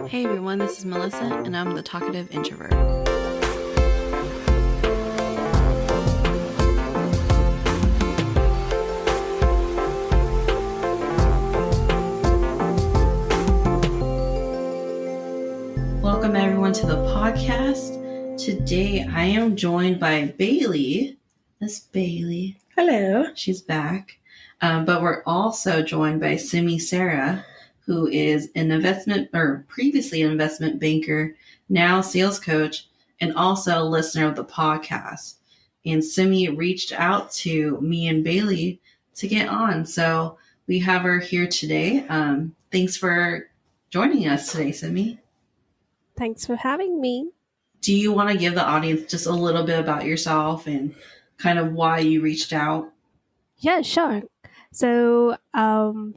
Hey everyone, this is Melissa, and I'm the talkative introvert. Welcome everyone to the podcast. Today I am joined by Bailey. Miss Bailey. Hello. She's back. But we're also joined by Simmi Sehra, who is previously an investment banker, now sales coach, and also a listener of the podcast. And Simmi reached out to me and Bailey to get on. So we have her here today. Thanks for joining us today, Simmi. Thanks for having me. Do you want to give the audience just a little bit about yourself and kind of why you reached out? Yeah, sure. So,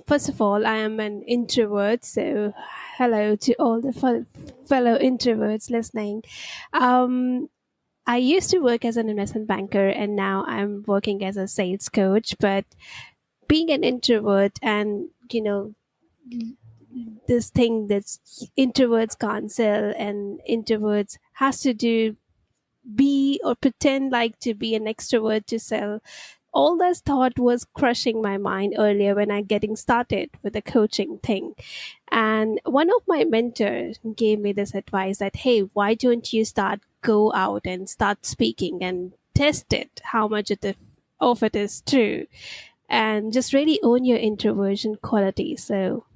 first of all, I am an introvert. So, hello to all the fellow introverts listening. I used to work as an investment banker and now I'm working as a sales coach. But being an introvert and, this thing that introverts can't sell and introverts has to do be or pretend like to be an extrovert to sell, all this thought was crushing my mind earlier when I getting started with the coaching thing. And one of my mentors gave me this advice that, hey, why don't you go out and start speaking and test it, how much of it is true, and just really own your introversion quality. So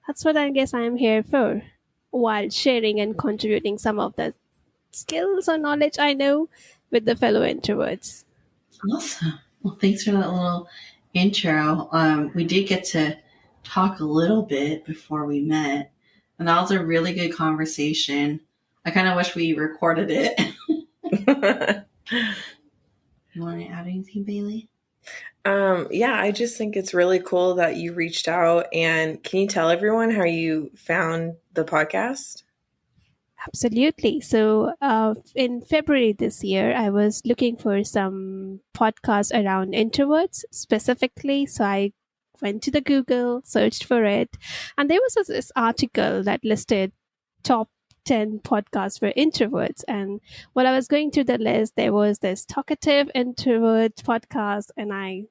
that's what I guess I'm here for, while sharing and contributing some of the skills or knowledge I know with the fellow introverts. Awesome. Well, thanks for that little intro. We did get to talk a little bit before we met, and that was a really good conversation. I kind of wish we recorded it. You want to add anything, Bailey? Yeah, I just think it's really cool that you reached out. And can you tell everyone how you found the podcast? Absolutely. So, in February this year, I was looking for some podcasts around introverts specifically. So, I went to the Google, searched for it, and there was this article that listed top 10 podcasts for introverts. And while I was going through the list, there was this talkative introvert podcast, and I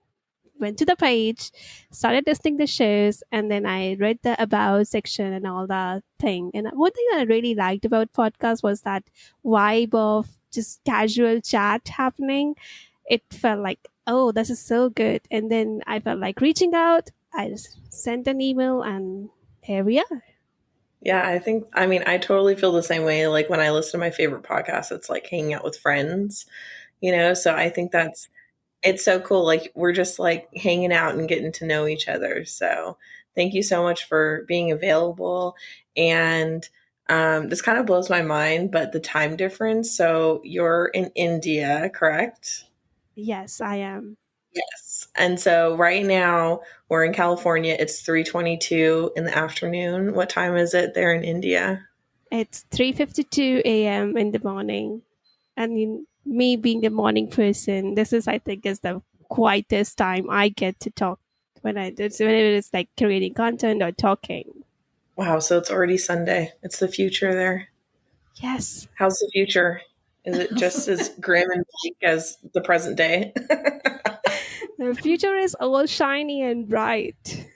went to the page, started listing the shows, and then I read the about section and all that thing. And one thing that I really liked about podcast was that vibe of just casual chat happening. It felt like, oh, this is so good. And then I felt like reaching out. I just sent an email, and here we are. Yeah, I totally feel the same way. Like when I listen to my favorite podcast, it's like hanging out with friends, So I think it's so cool. Like we're just like hanging out and getting to know each other. So thank you so much for being available. And this kind of blows my mind, but the time difference. So you're in India, correct? Yes, I am. Yes. And so right now we're in California. It's 3:22 in the afternoon. What time is it there in India? It's 3:52 a.m. in the morning. And me being a morning person, this is, I think, is the quietest time I get to talk when it is like creating content or talking. Wow, so it's already Sunday. It's the future there. Yes. How's the future? Is it just as grim and bleak as the present day? The future is all shiny and bright.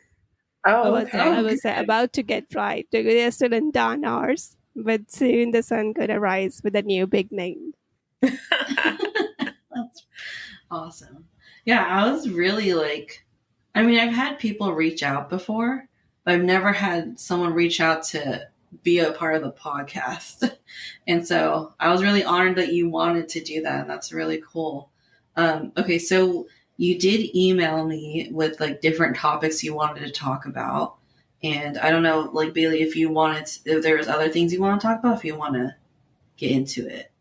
Oh, Okay. I was good. about to get bright. They're still in dawn hours, but soon the sun could arise with a new big name. That's awesome. Yeah, I was really I've had people reach out before, but I've never had someone reach out to be a part of the podcast. And so I was really honored that you wanted to do that. And that's really cool. Okay, so you did email me with different topics you wanted to talk about. And I don't know, Bailey, if there was other things you want to talk about, if you want to get into it.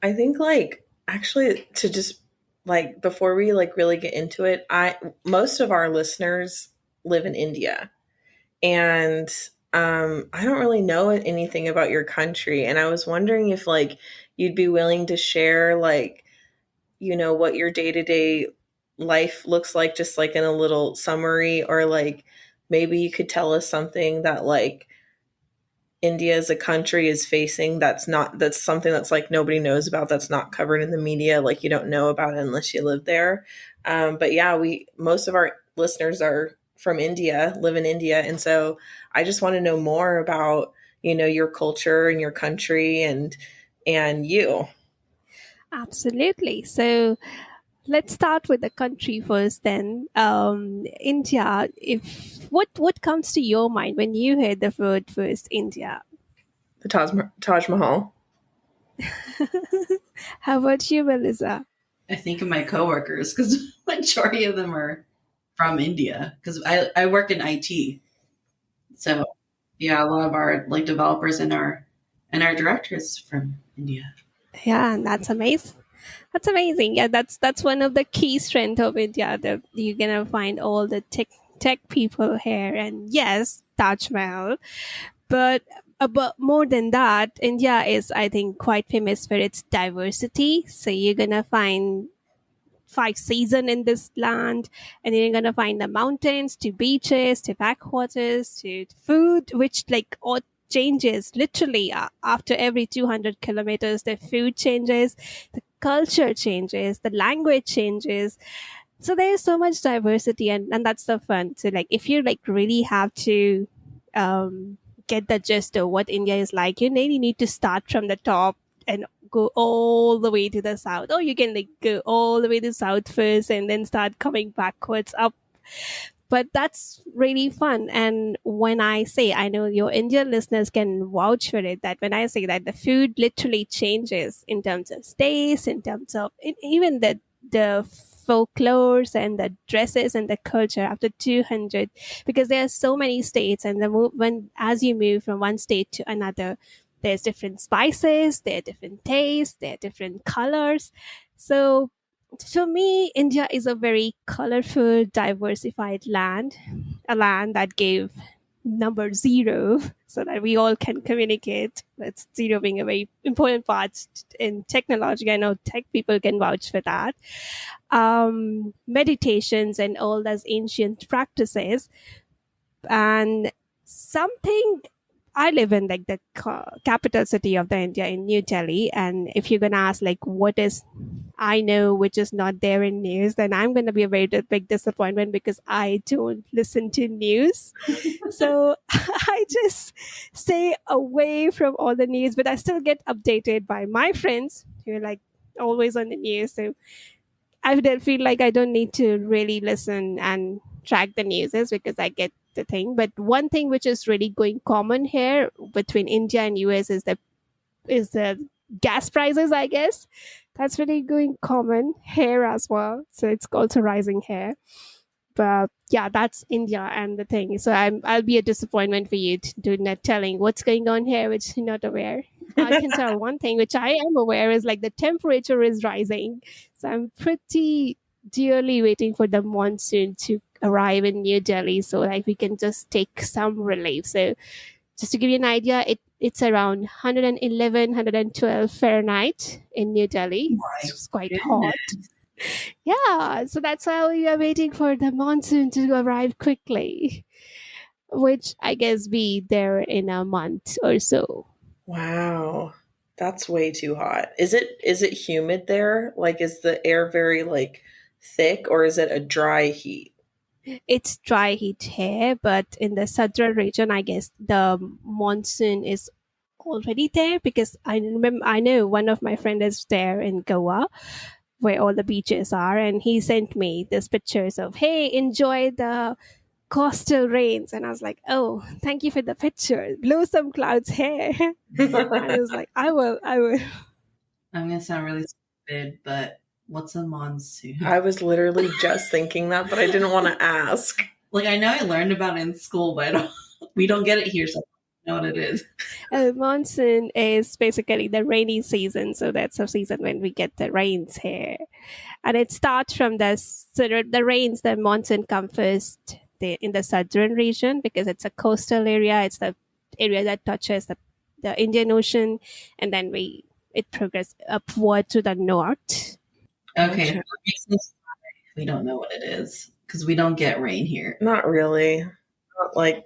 I think actually to just before we really get into it, most of our listeners live in India, and I don't really know anything about your country, and I was wondering if you'd be willing to share what your day-to-day life looks like, just in a little summary, or maybe you could tell us something that like India as a country is facing that's something that's like nobody knows about, that's not covered in the media, like you don't know about it unless you live there. But yeah, we most of our listeners are from India, live in India, and so I just want to know more about your culture and your country and you. Absolutely. So let's start with the country first. Then, India. If what comes to your mind when you hear the word first, India? The Taj Mahal. How about you, Melissa? I think of my coworkers because majority of them are from India because I work in IT. So yeah, a lot of our like developers and our directors from India. Yeah, and that's amazing. That's amazing. Yeah, that's one of the key strength of India. That you're gonna find all the tech people here, and yes, Taj Mahal. But more than that, India is, I think, quite famous for its diversity. So you're gonna find five seasons in this land, and you're gonna find the mountains to beaches to backwaters to food, which like all changes literally after every 200 kilometers. The food changes, the culture changes, the language changes. So there's so much diversity, and that's the fun. So like if you like really have to get the gist of what India is like, you really need to start from the top and go all the way to the south, or you can like go all the way to south first and then start coming backwards up. But that's really fun. And when I say, I know your Indian listeners can vouch for it, that when I say that the food literally changes in terms of taste, in terms of even the folklores and the dresses and the culture after 200, because there are so many states, and when as you move from one state to another, there's different spices, there are different tastes, there are different colors. So for me, India is a very colorful, diversified land, a land that gave number zero so that we all can communicate. That's zero being a very important part in technology. I know tech people can vouch for that. Meditations and all those ancient practices. And something, I live in like the capital city of the India in New Delhi, and if you're gonna ask like what is I know which is not there in news, then I'm gonna be a very big disappointment because I don't listen to news. So I just stay away from all the news, but I still get updated by my friends who are like always on the news. So I don't feel like I don't need to really listen and track the news because I get the thing. But one thing which is really going common here between India and US is the gas prices, I guess. That's really going common here as well. So it's also rising here. But yeah, that's India and the thing. So I'll be a disappointment for you to not telling what's going on here, which you're not aware. I can tell one thing which I am aware is like the temperature is rising. So I'm pretty dearly waiting for the monsoon to arrive in New Delhi so like we can just take some relief. So just to give you an idea, it's around 111, 112 Fahrenheit in New Delhi. My It's quite hot. goodness. Yeah, so that's how we are waiting for the monsoon to arrive quickly, which I guess be there in a month or so. Wow. That's way too hot. Is it humid there? Like is the air very like thick, or is it a dry heat? It's dry heat here, but in the southern region, I guess the monsoon is already there because I know one of my friends is there in Goa where all the beaches are, and he sent me these pictures of, hey, enjoy the coastal rains. And I was like, oh, thank you for the picture, blow some clouds here. And he was like, I will. I'm gonna sound really stupid, but what's a monsoon? I was literally just thinking that, but I didn't want to ask. Like I know I learned about it in school, but we don't get it here, so I don't know what it is. Monsoon is basically the rainy season, so that's a season when we get the rains here, and it starts from the rains. The monsoon come first in the southern region because it's a coastal area. It's the area that touches the Indian Ocean, and then it progresses upward to the north. Okay, so Gotcha. it makes us we don't know what it is because we don't get rain here. Not really.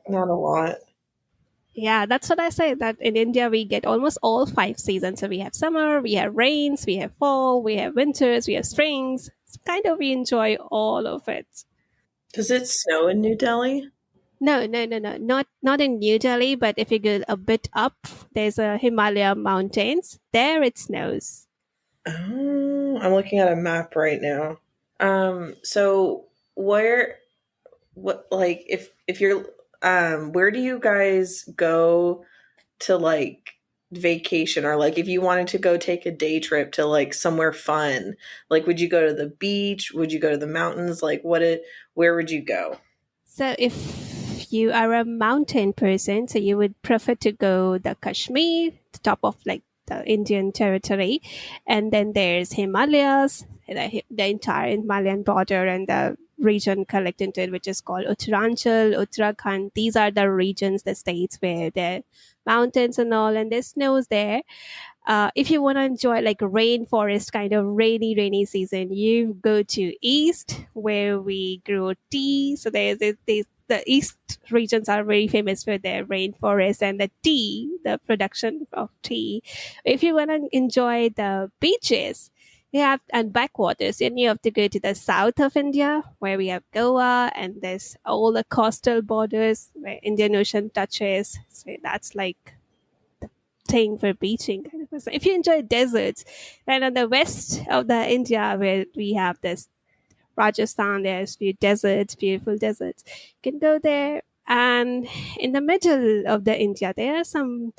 not a lot. Yeah, that's what I say. That in India we get almost all 5 seasons. So we have summer, we have rains, we have fall, we have winters, we have springs. It's kind of we enjoy all of it. Does it snow in New Delhi? No, no, no, no, not in New Delhi. But if you go a bit up, there's a Himalaya mountains. There it snows. Oh, I'm looking at a map right now. So where, what, like, if you're, where do you guys go to like vacation, or like if you wanted to go take a day trip to like somewhere fun? Like, would you go to the beach? Would you go to the mountains? Like, where would you go? So if you are a mountain person, so you would prefer to go the Kashmir, the top of like the Indian territory, and then there's Himalayas, the entire Himalayan border and the region collect into it, which is called Uttaranchal, Uttarakhand. These are the regions, the states where the mountains and all, and there's snows there. If you want to enjoy like rainforest kind of rainy season, you go to east where we grow tea. So the east regions are very famous for their rainforest and the tea, the production of tea. If you want to enjoy the beaches, you have and backwaters, then you have to go to the south of India where we have Goa, and there's all the coastal borders where Indian Ocean touches. So that's like thing for beaching kind of person. If you enjoy deserts, and on the west of the India where we have this Rajasthan, there's few deserts, beautiful deserts. You can go there. And in the middle of the India, there are some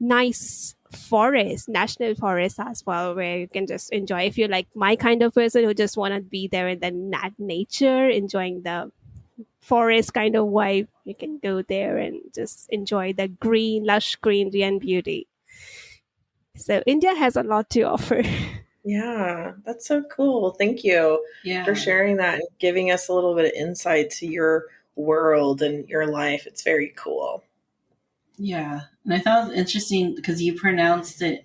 nice forests, national forests as well, where you can just enjoy. If you're like my kind of person who just want to be there in the nature, enjoying the forest kind of vibe, you can go there and just enjoy the green, lush greenery and beauty. So India has a lot to offer. Yeah, that's so cool. Thank you Yeah. for sharing that and giving us a little bit of insight to your world and your life. It's very cool. Yeah. And I thought it was interesting because you pronounced it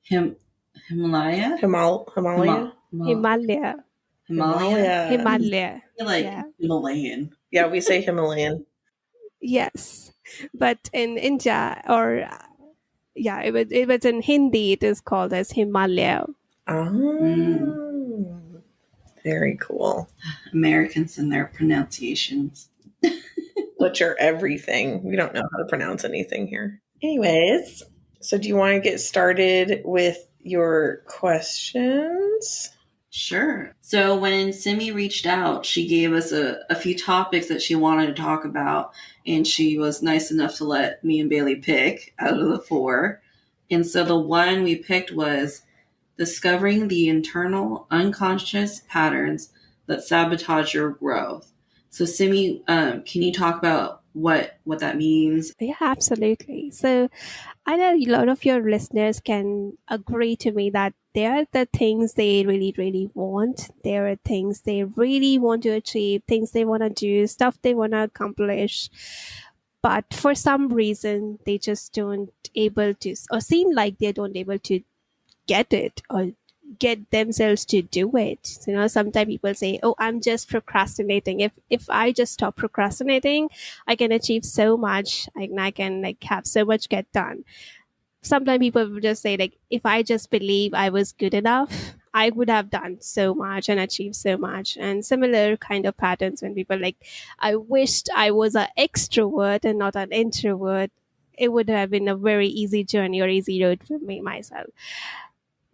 Himalaya? Himalaya? Himalaya. Himalaya? Himalaya. I feel like Yeah. Himalayan. Yeah, we say Himalayan. Yes. But in India, or yeah, it was in Hindi, it is called as Himalaya. Oh, very cool. Americans and their pronunciations. Butcher everything. We don't know how to pronounce anything here. Anyways, so do you want to get started with your questions? Sure. So when Simmi reached out, she gave us a few topics that she wanted to talk about, and she was nice enough to let me and Bailey pick out of the 4. And so the one we picked was discovering the internal unconscious patterns that sabotage your growth. So Simmi, can you talk about what that means? Yeah, absolutely. So I know a lot of your listeners can agree to me that there are the things they really, really want. There are things they really want to achieve, things they want to do, stuff they want to accomplish. But for some reason, they just don't able to, or seem like they don't able to get it or get themselves to do it. Sometimes people say, oh, I'm just procrastinating. If I just stop procrastinating, I can achieve so much. I can like have so much get done. Sometimes people would just say, like, if I just believe I was good enough, I would have done so much and achieved so much. And similar kind of patterns when people like, I wished I was an extrovert and not an introvert. It would have been a very easy journey or easy road for me myself.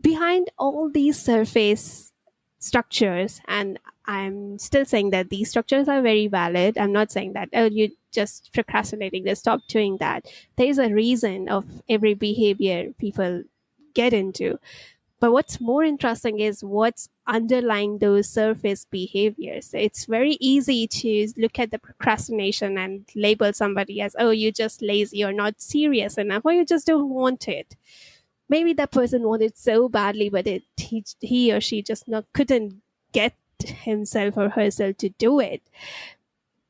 Behind all these surface structures, and I'm still saying that these structures are very valid. I'm not saying that, oh, you just procrastinating, just stop doing that. There's a reason of every behavior people get into. But what's more interesting is what's underlying those surface behaviors. It's very easy to look at the procrastination and label somebody as, oh, you're just lazy or not serious enough, or you just don't want it. Maybe that person wanted so badly, but he or she just couldn't get himself or herself to do it.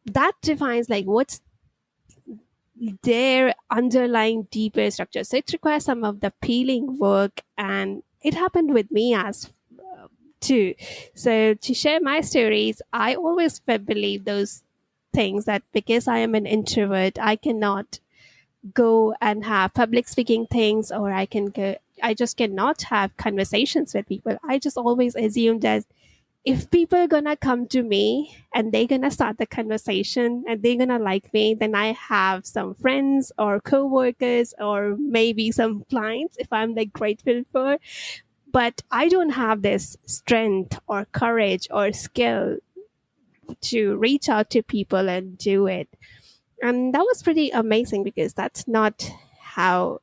That defines like what's their underlying deeper structure. So it requires some of the peeling work, and it happened with me as too. So to share my stories, I always believe those things that because I am an introvert, I cannot go and have public speaking things, or I just cannot have conversations with people. I just always assumed that if people are gonna come to me and they're gonna start the conversation and they're gonna like me, then I have some friends or co-workers or maybe some clients if I'm like grateful for. But I don't have this strength or courage or skill to reach out to people and do it. And that was pretty amazing because that's not how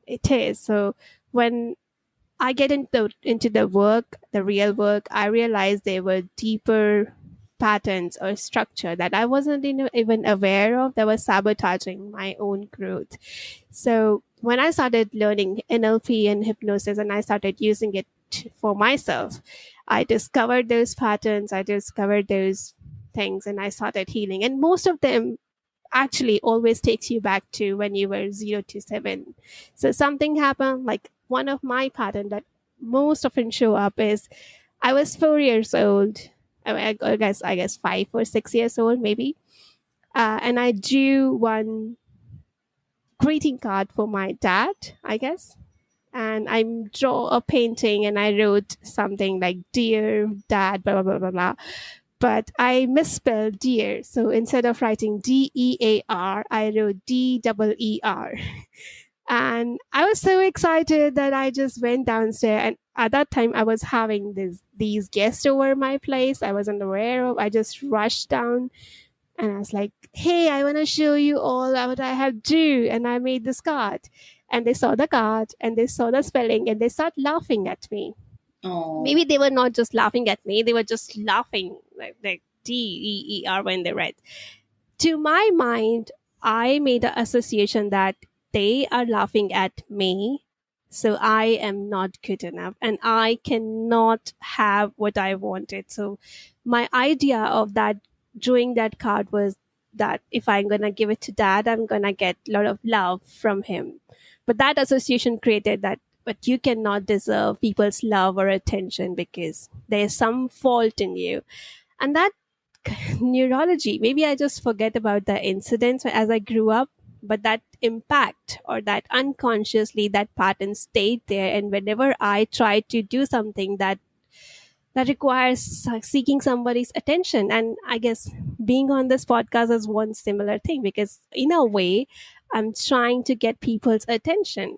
it is. So when I get into the work, the real work, I realized there were deeper patterns or structure that I wasn't even aware of that was sabotaging my own growth. So when I started learning NLP and hypnosis and I started using it for myself, I discovered those patterns, I discovered those things, and I started healing. And most of them actually always takes you back to when you were 0 to 7. So something happened, like one of my pattern that most often show up is I was 4 years old. I guess 5 or 6 years old maybe, and I drew one greeting card for my dad, I guess. And I draw a painting and I wrote something like "Dear Dad," blah blah blah blah blah. But I misspelled dear. So instead of writing DEAR, I wrote DEER. And I was so excited that I just went downstairs. And at that time, I was having these guests over my place. I wasn't aware of. I just rushed down and I was like, "Hey, I want to show you all what I have do." And I made this card. And they saw the card and they saw the spelling and they start laughing at me. Oh. Maybe they were not just laughing at me, they were just laughing like DEER when they read. To my mind, I made the association that they are laughing at me, so I am not good enough and I cannot have what I wanted. So my idea of that drawing that card was that if I'm gonna give it to dad, I'm gonna get a lot of love from him. But that association created that, but you cannot deserve people's love or attention because there's some fault in you. And that neurology, maybe I just forget about the incidents as I grew up, but that impact or that unconsciously that pattern stayed there. And whenever I tried to do something that requires seeking somebody's attention, and I guess being on this podcast is one similar thing, because in a way I'm trying to get people's attention.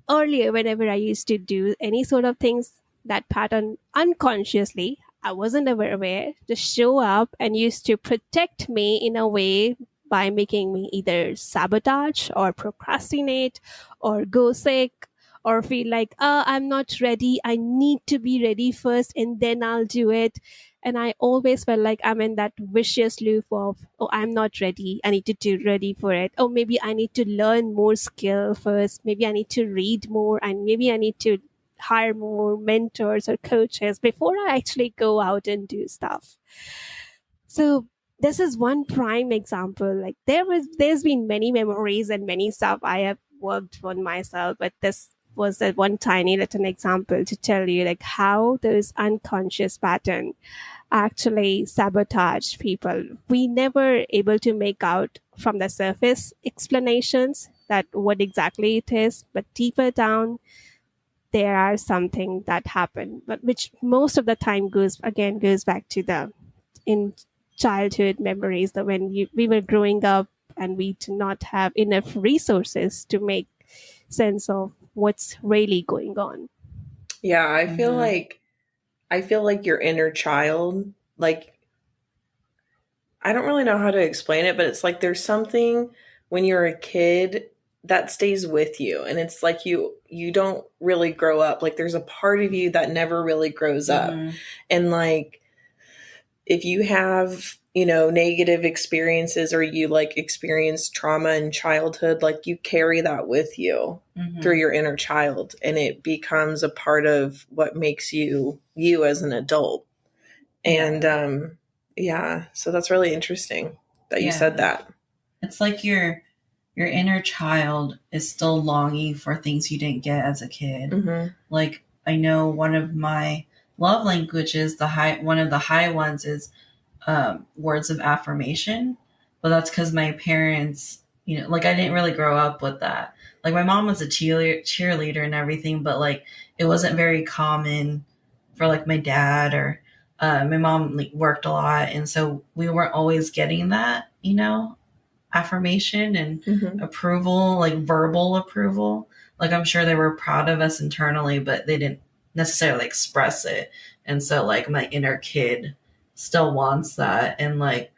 Earlier, whenever I used to do any sort of things, that pattern unconsciously, I wasn't ever aware, just show up and used to protect me in a way by making me either sabotage or procrastinate or go sick or feel like, oh, I'm not ready. I need to be ready first and then I'll do it. And I always felt like I'm in that vicious loop of, oh, I'm not ready. I need to do ready for it. Oh, maybe I need to learn more skill first. Maybe I need to read more, and maybe I need to hire more mentors or coaches before I actually go out and do stuff. So this is one prime example. Like there's been many memories and many stuff I have worked on myself, but this was that one tiny little example to tell you like how those unconscious pattern actually sabotage people. We never able to make out from the surface explanations that what exactly it is, but deeper down there are something that happened, but which most of the time goes back to the in childhood memories, that when we were growing up and we do not have enough resources to make sense of what's really going on. Yeah, I feel like your inner child, like I don't really know how to explain it, but it's like there's something when you're a kid that stays with you, and it's like you don't really grow up. Like there's a part of you that never really grows up. And like if you have, negative experiences or you like experience trauma in childhood, like you carry that with you through your inner child, and it becomes a part of what makes you as an adult. And yeah, so that's really interesting that you said that. It's like your inner child is still longing for things you didn't get as a kid. Like I know one of my love languages, one of the high ones is words of affirmation, but that's because my parents, like I didn't really grow up with that. Like my mom was a cheerleader and everything, but like it wasn't very common for like my dad or my mom like worked a lot, and so we weren't always getting that, affirmation and Mm-hmm. approval, like verbal approval. Like I'm sure they were proud of us internally, but they didn't necessarily express it. And so like my inner kid still wants that. And like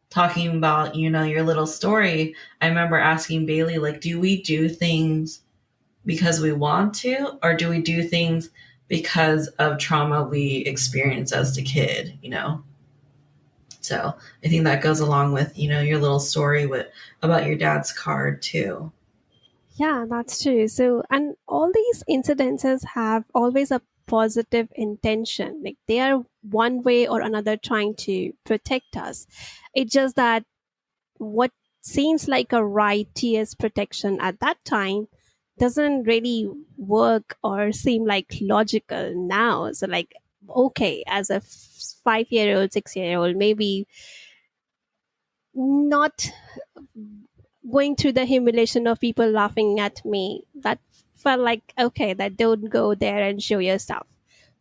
talking about, your little story, I remember asking Bailey, like, do we do things because we want to, or do we do things because of trauma we experienced as a kid? So I think that goes along with, your little story about your dad's card too. Yeah, that's true. So, and all these incidences have always a positive intention. Like they are one way or another trying to protect us. It's just that what seems like a righteous protection at that time doesn't really work or seem like logical now. So, like, okay, as a 5 year old, 6 year old, maybe not going through the humiliation of people laughing at me, that felt like, okay, that don't go there and show your stuff.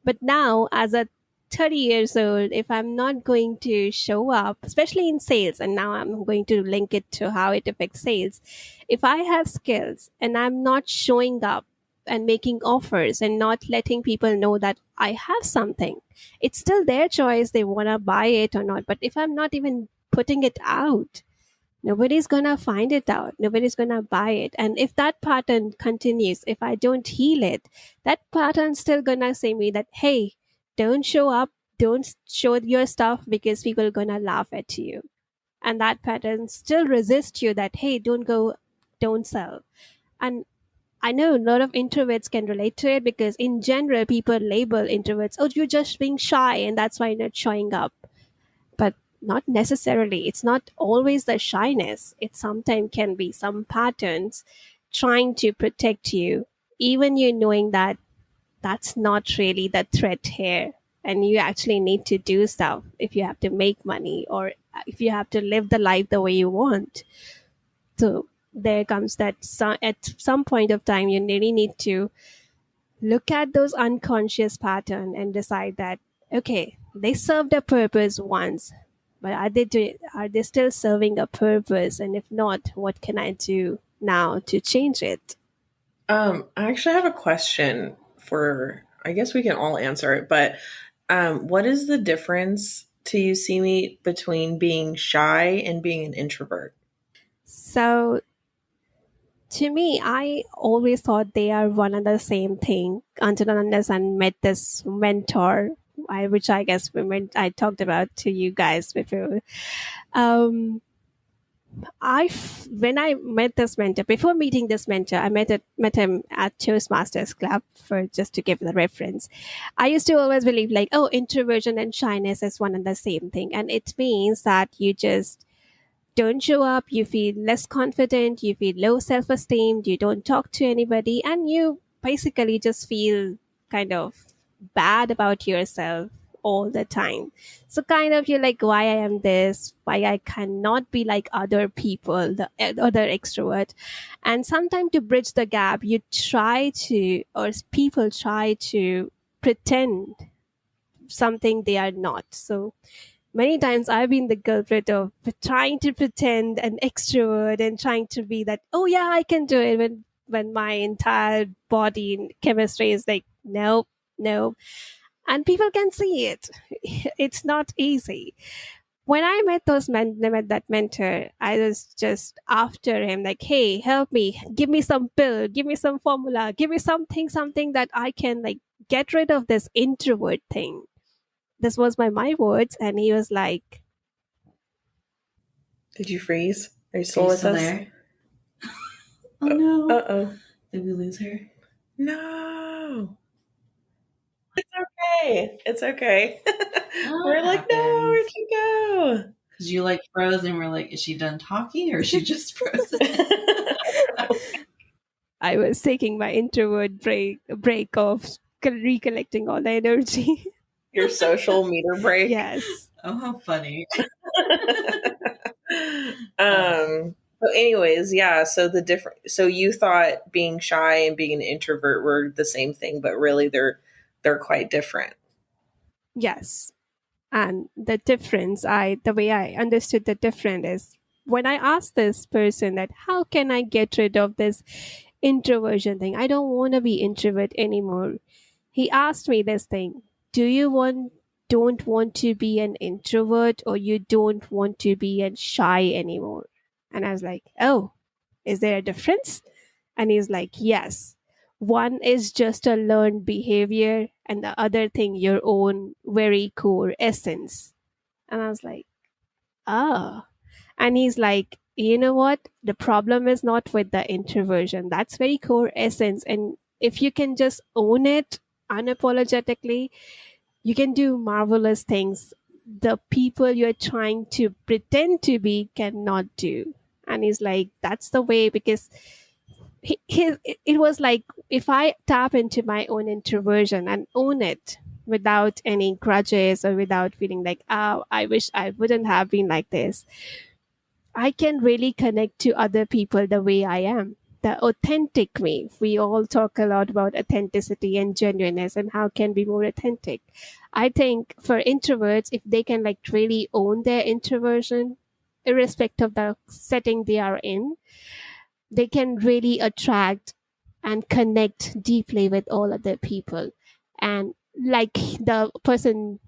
But now, as a 30 years old, if I'm not going to show up, especially in sales, and now I'm going to link it to how it affects sales, if I have skills and I'm not showing up and making offers and not letting people know that I have something, it's still their choice. They want to buy it or not. But if I'm not even putting it out, nobody's gonna find it out, nobody's gonna buy it. And if that pattern continues, if I don't heal it, that pattern's still gonna say me that, hey, don't show up, don't show your stuff because people are gonna laugh at you. And that pattern still resists you that, hey, don't go, don't sell. And I know a lot of introverts can relate to it, because in general people label introverts, oh, you're just being shy and that's why you're not showing up. But not necessarily. It's not always the shyness. It sometimes can be some patterns trying to protect you, even you knowing that that's not really the threat here. And you actually need to do stuff if you have to make money or if you have to live the life the way you want. So there comes that at some point of time, you really need to look at those unconscious pattern and decide that, okay, they served a purpose once, but are they still serving a purpose? And if not, what can I do now to change it? I actually have a question for, I guess we can all answer it, but what is the difference to you, Simi, between being shy and being an introvert? So to me, I always thought they are one and the same thing until and unless I met this mentor, which I guess I talked about to you guys before. Um, when I met this mentor, before meeting this mentor, I met him at Toastmasters Club, for just to give the reference. I used to always believe like, oh, introversion and shyness is one and the same thing, and it means that you just don't show up, you feel less confident, you feel low self esteem, you don't talk to anybody, and you basically just feel kind of bad about yourself all the time. So, kind of, you're like, why I am this, why I cannot be like other people, the other extrovert. And sometimes to bridge the gap, you try to, or people try to pretend something they are not. So, many times I've been the culprit of trying to pretend an extrovert and trying to be that, oh yeah, I can do it, when my entire body and chemistry is like, nope, no. And people can see it. It's not easy. When I met that mentor, I was just after him, like, hey, help me, give me some pill, give me some formula, give me something that I can like get rid of this introvert thing. This was my words, and he was like, Did you freeze? Are you Are still you with still us? there? Oh no. Uh-oh. Did we lose her? No. It's okay. It's okay. Oh, We're it like, no, where'd happens. you go? Because you like froze and we're like, is she done talking or is she just frozen? I was taking my introvert break of recollecting all the energy. Your social meter break. Yes. Oh, how funny. But anyways, yeah, so you thought being shy and being an introvert were the same thing, but really they're quite different. Yes. And the way I understood the difference is when I asked this person that how can I get rid of this introversion thing? I don't want to be introvert anymore. He asked me this thing, do you don't want to be an introvert or you don't want to be a shy anymore? And I was like, oh, is there a difference? And he's like, yes. One is just a learned behavior, and the other thing, your own very core essence. And I was like, oh. And he's like, you know what? The problem is not with the introversion. That's very core essence. And if you can just own it unapologetically, you can do marvelous things the people you're trying to pretend to be cannot do. And he's like, that's the way, because it was like if I tap into my own introversion and own it without any grudges or without feeling like, oh, I wish I wouldn't have been like this, I can really connect to other people the way I am, the authentic me. We all talk a lot about authenticity and genuineness and how can be more authentic. I think for introverts, if they can like really own their introversion, irrespective of the setting they are in, they can really attract and connect deeply with all other people. And like the person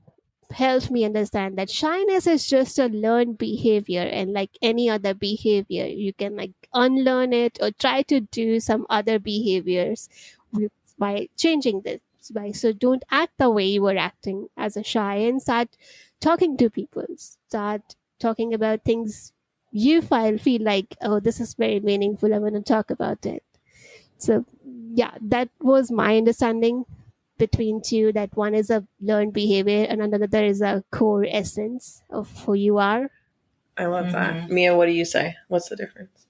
helped me understand that shyness is just a learned behavior, and like any other behavior you can like unlearn it or try to do some other behaviors by changing this by. So don't act the way you were acting as a shy and start talking to people, start talking about things you feel like, oh, this is very meaningful, I want to talk about it. So yeah, that was my understanding between two, that one is a learned behavior and another is a core essence of who you are. I love that. Mia, what do you say? What's the difference?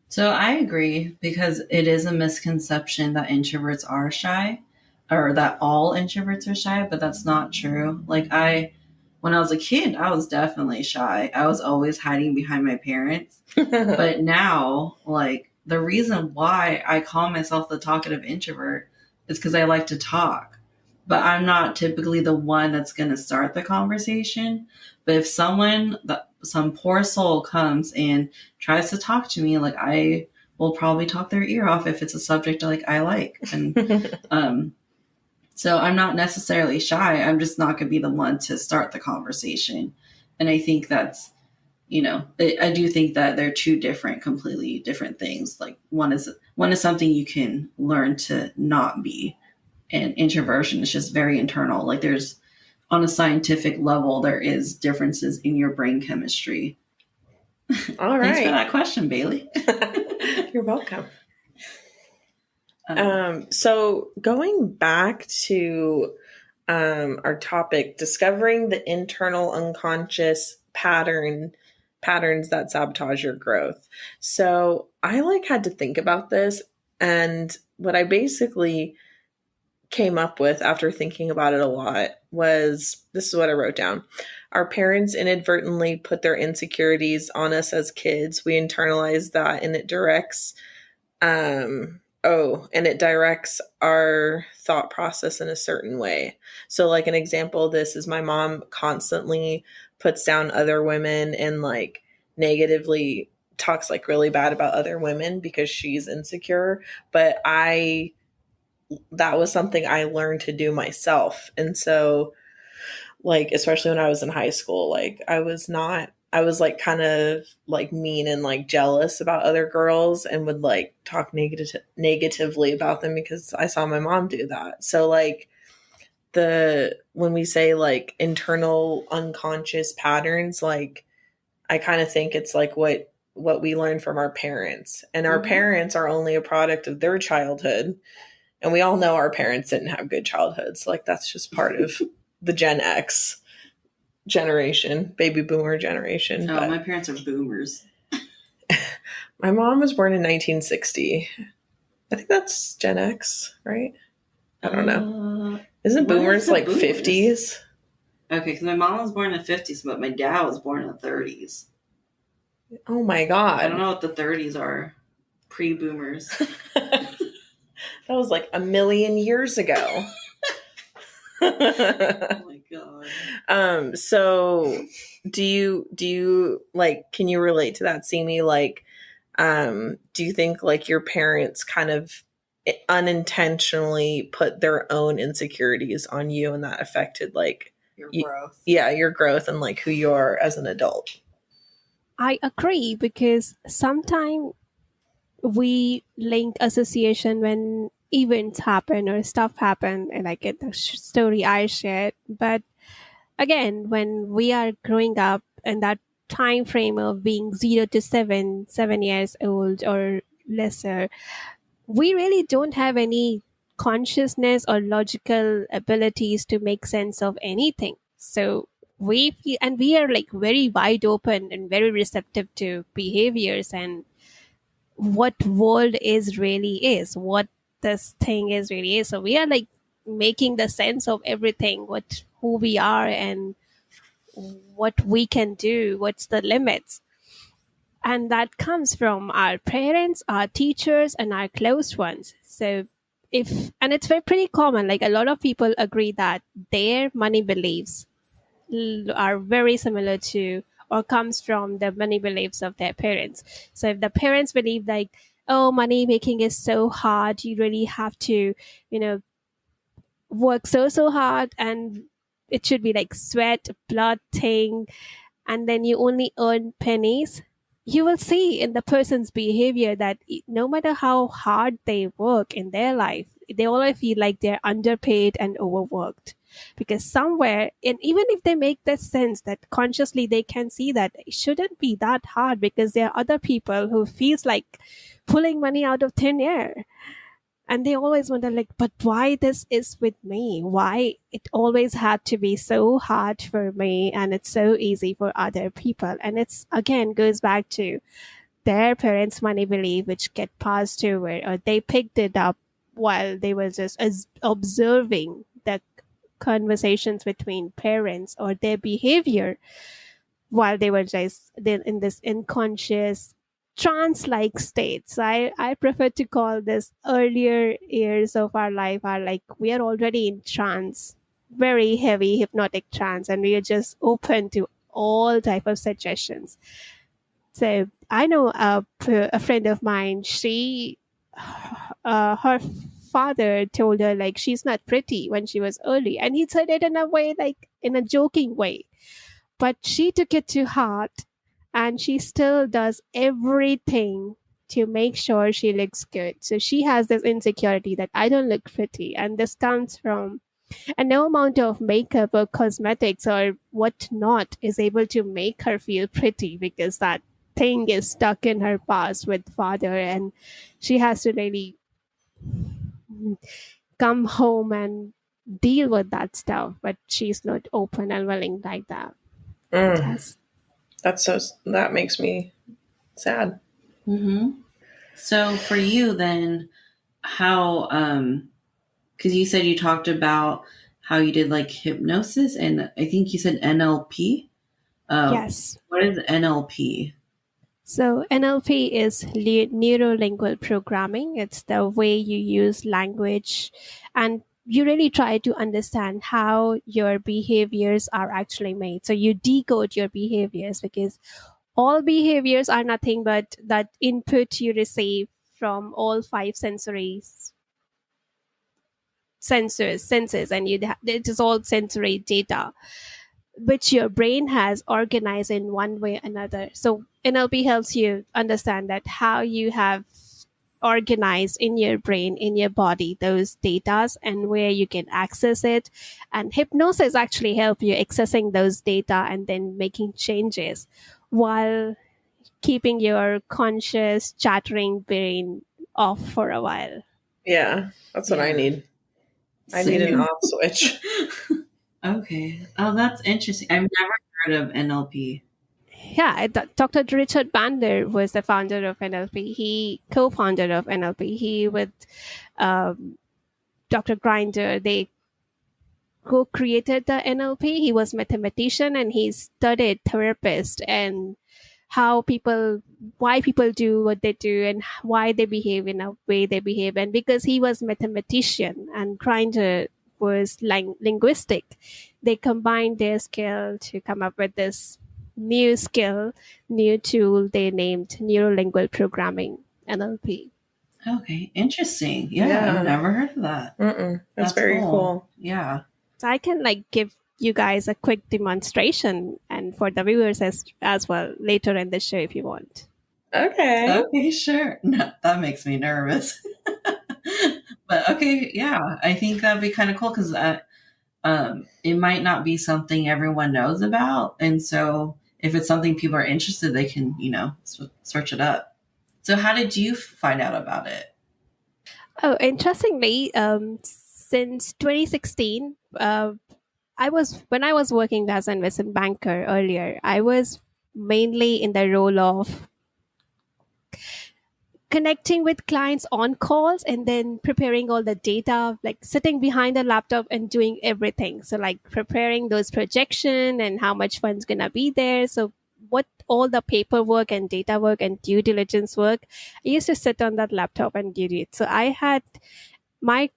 So I agree, because it is a misconception that introverts are shy, or that all introverts are shy, but that's not true. When I was a kid, I was definitely shy. I was always hiding behind my parents. But now, like, the reason why I call myself the talkative introvert is because I like to talk. But I'm not typically the one that's going to start the conversation. But if some poor soul comes and tries to talk to me, like, I will probably talk their ear off if it's a subject I like. And so I'm not necessarily shy. I'm just not going to be the one to start the conversation. And I think that's, I do think that they're two completely different things. Like one is something you can learn to not be, and introversion is just very internal. Like there's, on a scientific level, there is differences in your brain chemistry. All right. Thanks for that question, Bailey. You're welcome. So going back to our topic, discovering the internal unconscious patterns that sabotage your growth. So I had to think about this, and what I basically came up with after thinking about it a lot was, this is what I wrote down. Our parents inadvertently put their insecurities on us as kids. We internalize that, and it directs our thought process in a certain way. So like an example of this is my mom constantly puts down other women and negatively talks really bad about other women because she's insecure. But that was something I learned to do myself. And so especially when I was in high school, I was kind of mean and jealous about other girls and would talk negatively about them because I saw my mom do that. So when we say internal unconscious patterns, I kind of think it's what we learn from our parents, and our parents are only a product of their childhood. And we all know our parents didn't have good childhoods. That's just part of the Gen X generation, baby boomer generation. No, my parents are boomers. My mom was born in 1960. I think that's Gen X, right? I don't know. Isn't boomers 50s? Okay, because my mom was born in the 50s, but my dad was born in the 30s. Oh my I don't God. know what the 30s are. Pre-boomers. That was like a million years ago. Oh my God. So do you like, can you relate to that, Simi? Like, do you think like your parents kind of unintentionally put their own insecurities on you and that affected like Your you, growth. yeah, your growth and like who you are as an adult? I agree, because sometimes we link association when events happen or stuff happen, and like the story I shared. But again, when we are growing up in that time frame of being 0 to 7 years old or lesser, we really don't have any consciousness or logical abilities to make sense of anything. So we feel, and we are like very wide open and very receptive to behaviors and what world is really is, what this thing is really is. So we are like making the sense of everything, what who we are and what we can do, what's the limits. And that comes from our parents, our teachers, and our close ones. So if, and it's very pretty common, like a lot of people agree that their money beliefs are very similar to or comes from the money beliefs of their parents. So if the parents believe like, oh, money making is so hard, you really have to, you know, work so hard, and it should be like sweat, blood thing, and then you only earn pennies, you will see in the person's behavior that no matter how hard they work in their life, they always feel like they're underpaid and overworked. Because somewhere, and even if they make that sense that consciously they can see that it shouldn't be that hard, because there are other people who feels like pulling money out of thin air, and they always wonder like, but why this is with me, why it always had to be so hard for me and it's so easy for other people. And it's again goes back to their parents money belief, which get passed over, or they picked it up while they were just observing the conversations between parents or their behavior while they were just in this unconscious trance like state. So I prefer to call this earlier years of our life are like we are already in trance, very heavy hypnotic trance, and we are just open to all type of suggestions. So I know a friend of mine, her father told her like she's not pretty when she was early, and he said it in a way like in a joking way, but she took it to heart, and she still does everything to make sure she looks good. So she has this insecurity that I don't look pretty. And this comes from, and no amount of makeup or cosmetics or whatnot is able to make her feel pretty, because that thing is stuck in her past with father. And she has to really come home and deal with that stuff. But she's not open and willing like that. Mm, Yes. that makes me sad. Mm-hmm. So for you then, how because you said you talked about how you did like hypnosis and I think you said NLP. Yes. What is NLP? So NLP is neuro-lingual programming. It's the way you use language, and you really try to understand how your behaviors are actually made. So you decode your behaviors, because all behaviors are nothing but that input you receive from all five senses, and it is all sensory data which your brain has organized in one way or another. So NLP helps you understand that how you have organized in your brain, in your body, those datas and where you can access it. And hypnosis actually help you accessing those data and then making changes while keeping your conscious chattering brain off for a while. Yeah, that's what I Yeah. need. I need an Same. off switch. Okay. Oh, that's interesting. I've never heard of NLP. Yeah, Dr. Richard Bandler was the founder of NLP. He co-founder of NLP. He with um, Dr. Grinder, they who created the NLP. He was mathematician and he studied therapist and why people do what they do and why they behave in a way they behave. And because he was mathematician and Grinder was linguistic, they combined their skill to come up with this new tool they named Neuro-linguistic programming, NLP. Okay, interesting. Yeah, I've never heard of that. That's very cool. Yeah. So I can give you guys a quick demonstration and for the viewers as well later in the show if you want. Okay, sure. No, that makes me nervous. But okay, yeah, I think that'd be kind of cool because it might not be something everyone knows about. And so if it's something people are interested, they can, search it up. So how did you find out about it? Oh, interestingly, since 2016, when I was working as an investment banker earlier, I was mainly in the role of connecting with clients on calls and then preparing all the data, like sitting behind a laptop and doing everything. So preparing those projection and how much funds gonna be there. So what all the paperwork and data work and due diligence work, I used to sit on that laptop and do it. So my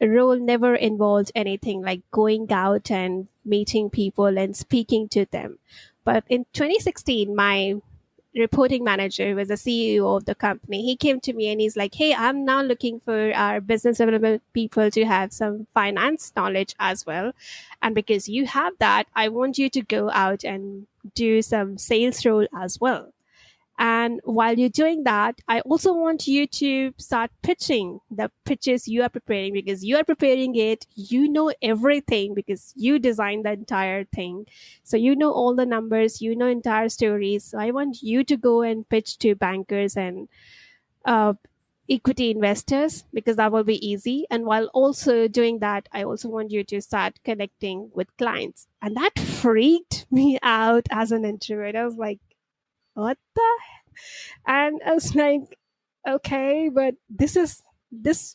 role never involved anything like going out and meeting people and speaking to them. But in 2016, my reporting manager, who was the CEO of the company, he came to me and he's like, hey, I'm now looking for our business development people to have some finance knowledge as well. And because you have that, I want you to go out and do some sales role as well. And while you're doing that, I also want you to start pitching the pitches you are preparing because you are preparing it. You know everything because you designed the entire thing. So you know all the numbers, you know entire stories. So I want you to go and pitch to bankers and equity investors because that will be easy. And while also doing that, I also want you to start connecting with clients. And that freaked me out as an introvert. I was like, what the? And I was like, okay, but this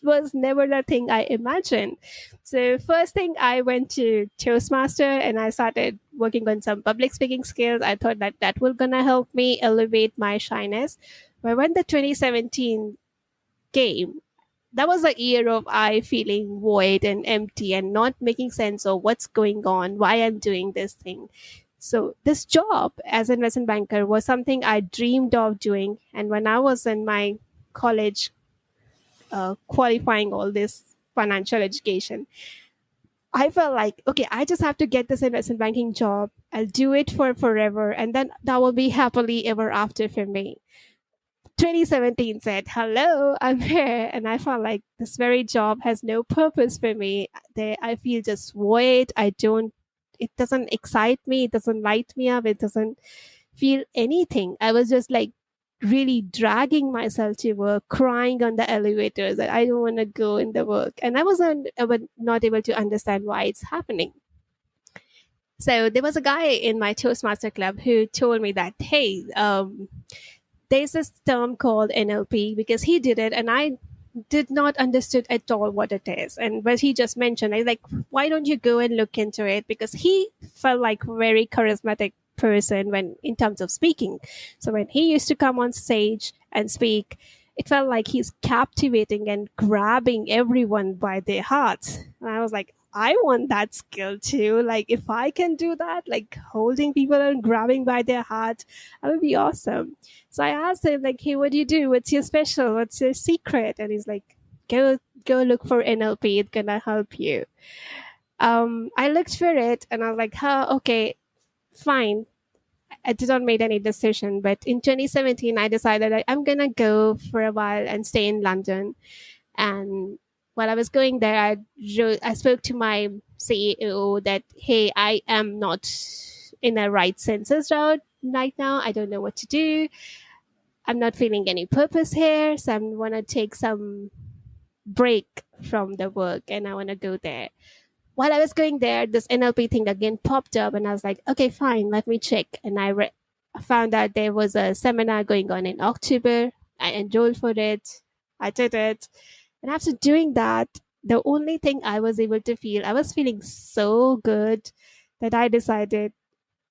was never the thing I imagined. So first thing, I went to Toastmaster and I started working on some public speaking skills. I thought that was gonna help me elevate my shyness. But when the 2017 came, that was a year of I feeling void and empty and not making sense of what's going on, why I'm doing this thing. So this job as an investment banker was something I dreamed of doing. And when I was in my college qualifying all this financial education, I felt like, okay, I just have to get this investment banking job. I'll do it for forever. And then that will be happily ever after for me. 2017 said, hello, I'm here. And I felt like this very job has no purpose for me. I feel just void. It doesn't excite me. It doesn't light me up. It doesn't feel anything. I was just really dragging myself to work, crying on the elevators that I don't want to go in the work. And I was not able to understand why it's happening. So there was a guy in my Toastmaster club who told me that, hey, there's this term called NLP because he did it and I did not understood at all what it is. And but he just mentioned, I was like, why don't you go and look into it? Because he felt like a very charismatic person when in terms of speaking. So when he used to come on stage and speak, it felt like he's captivating and grabbing everyone by their hearts. And I was like, I want that skill too. Like if I can do that, like holding people and grabbing by their heart, that would be awesome. So I asked him like, hey, what do you do? What's your special? What's your secret? And he's like, go look for NLP. It's gonna help you. I looked for it and I was like, okay, fine. I did not make any decision, but in 2017, I decided that I'm gonna go for a while and stay in London. And while I was going there, I spoke to my CEO that, hey, I am not in the right senses route right now. I don't know what to do. I'm not feeling any purpose here. So I want to take some break from the work and I want to go there. While I was going there, this NLP thing again popped up and I was like, okay, fine, let me check. And I found out there was a seminar going on in October. I enrolled for it. I did it. And after doing that, the only thing I was able to feel, I was feeling so good that I decided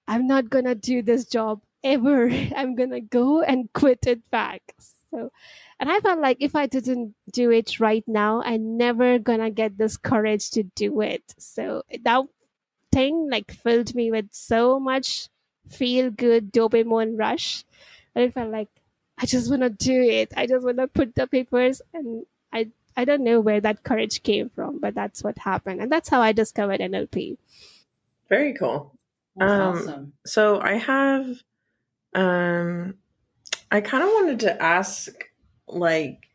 I'm not gonna do this job ever. I'm gonna go and quit it back. So, and I felt like if I didn't do it right now, I'm never gonna get this courage to do it. So that thing like filled me with so much feel good dopamine rush. And it felt like I just wanna do it. I just wanna put the papers, and I don't know where that courage came from, but that's what happened. And that's how I discovered NLP. Very cool. That's awesome. So I have, I kind of wanted to ask, like,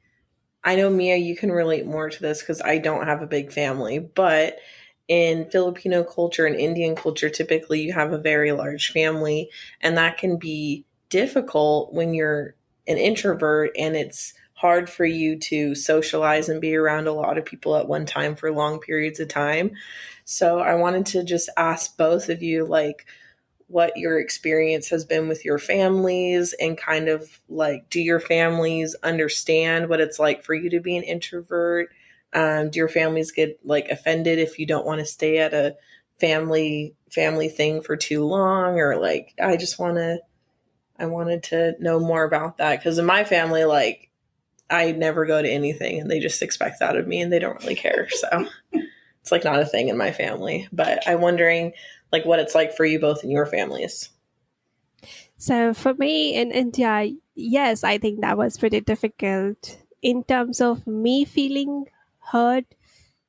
I know Mia, you can relate more to this because I don't have a big family, but in Filipino culture and Indian culture, typically you have a very large family, and that can be difficult when you're an introvert and it's hard for you to socialize and be around a lot of people at one time for long periods of time. So I wanted to just ask both of you, like, what your experience has been with your families, and kind of like, do your families understand what it's like for you to be an introvert? Do your families get like offended if you don't want to stay at a family thing for too long? Or like, I wanted to know more about that, because in my family, like, I never go to anything and they just expect that of me and they don't really care. So it's like not a thing in my family, but I'm wondering like what it's like for you both in your families. So for me in India, yes, I think that was pretty difficult in terms of me feeling hurt,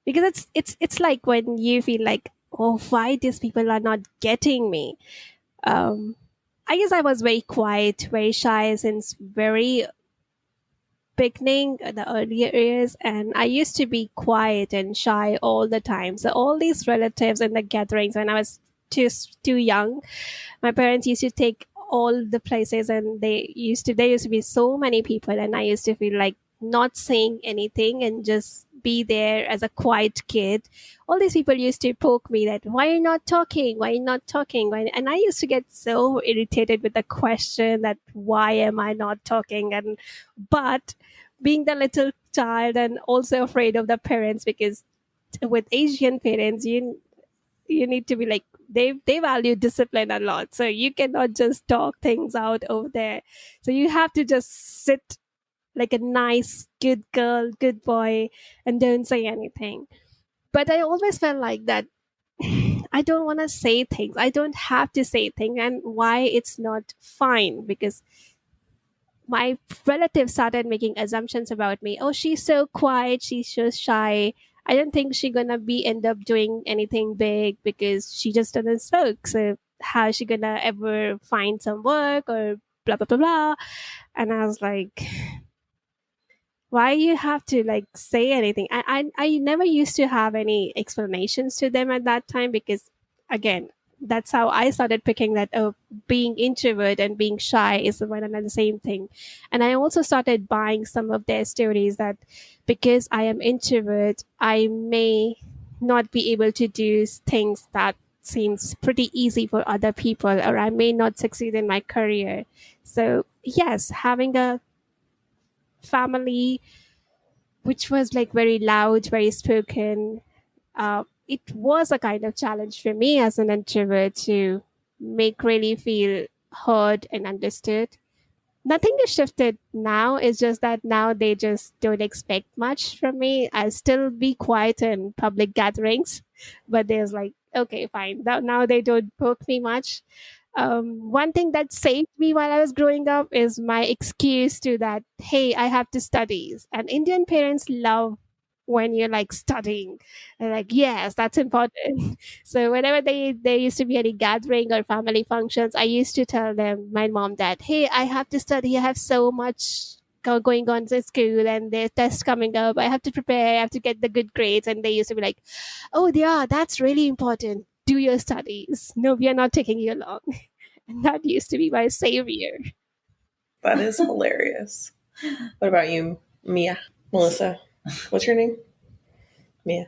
because it's like when you feel like, oh, why these people are not getting me. Um, I guess I was very quiet, very shy since very beginning, the earlier years, and I used to be quiet and shy all the time. So all these relatives in the gatherings when I was too young, my parents used to take all the places, and there used to be so many people, and I used to feel like not saying anything and just be there as a quiet kid. All these people used to poke me that, why are you not talking, why are you not talking, why? And I used to get so irritated with the question that why am I not talking. And but being the little child and also afraid of the parents, because with Asian parents, you need to be like, they value discipline a lot, so you cannot just talk things out over there. So you have to just sit like a nice good girl, good boy, and don't say anything. But I always felt like that I don't want to say things, I don't have to say things, and why it's not fine, because my relatives started making assumptions about me. Oh, she's so quiet, she's so shy, I don't think she's gonna be end up doing anything big because she just doesn't smoke. So how is she gonna ever find some work, or blah blah blah blah. And I was like, why you have to like say anything? I never used to have any explanations to them at that time, because again, that's how I started picking that, oh, being introvert and being shy is one and the same thing. And I also started buying some of their stories that because I am introvert, I may not be able to do things that seems pretty easy for other people, or I may not succeed in my career. So yes, having a family which was like very loud, very spoken, it was a kind of challenge for me as an introvert to make really feel heard and understood. Nothing has shifted now. It's just that now they just don't expect much from me. I'll still be quiet in public gatherings, but there's like, okay, fine. Now they don't poke me much. One thing that saved me while I was growing up is my excuse to that, hey, I have to study. And Indian parents love when you're like studying. They're like, yes, that's important. So whenever there used to be any gathering or family functions, I used to tell them, my mom, that, hey, I have to study. I have so much going on in school, and there's tests coming up. I have to prepare. I have to get the good grades. And they used to be like, oh, yeah, that's really important. Do your studies. No, we are not taking you along. And that used to be my savior. That is hilarious. What about you, Mia? Melissa? What's your name? Mia.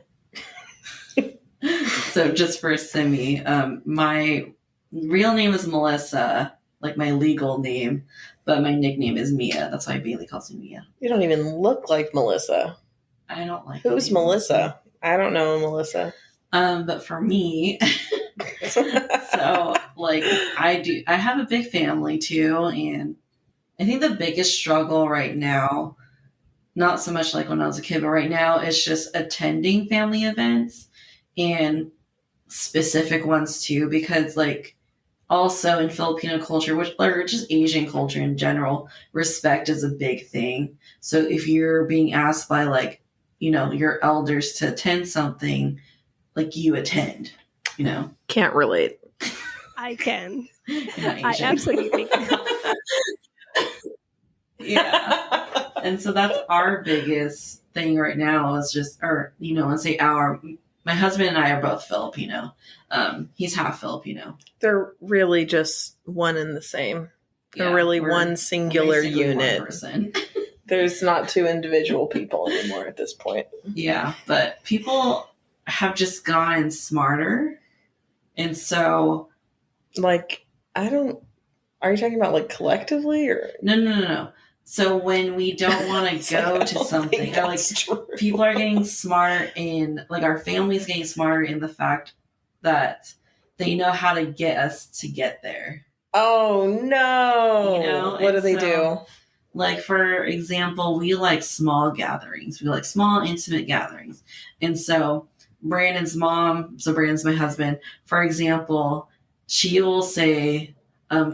So just for Simmi, my real name is Melissa, like my legal name, but my nickname is Mia. That's why Bailey calls me Mia. You don't even look like Melissa. I don't like Who's Melissa? I don't know Melissa. But for me, so like I have a big family too, and I think the biggest struggle right now, not so much like when I was a kid, but right now is just attending family events and specific ones too, because like also in Filipino culture, which or just Asian culture in general, respect is a big thing. So if you're being asked by like, your elders to attend something, like you attend, Can't relate. I can. I absolutely can. Yeah. And so that's our biggest thing right now is just, or, let's say my husband and I are both Filipino. He's half Filipino. They're really just one and the same. They're Yeah, really we're one singular basically unit. one person. There's not two individual people anymore at this point. Yeah, but people have just gotten smarter. And so, like, are you talking about like collectively or? No. So when we don't want to go to something, or like people are getting smarter in, like our family's getting smarter in the fact that they know how to get us to get there. Oh no! What do they do? Like, for example, we like small gatherings. We like small, intimate gatherings. And so Brandon's mom, so Brandon's my husband, for example, she will say,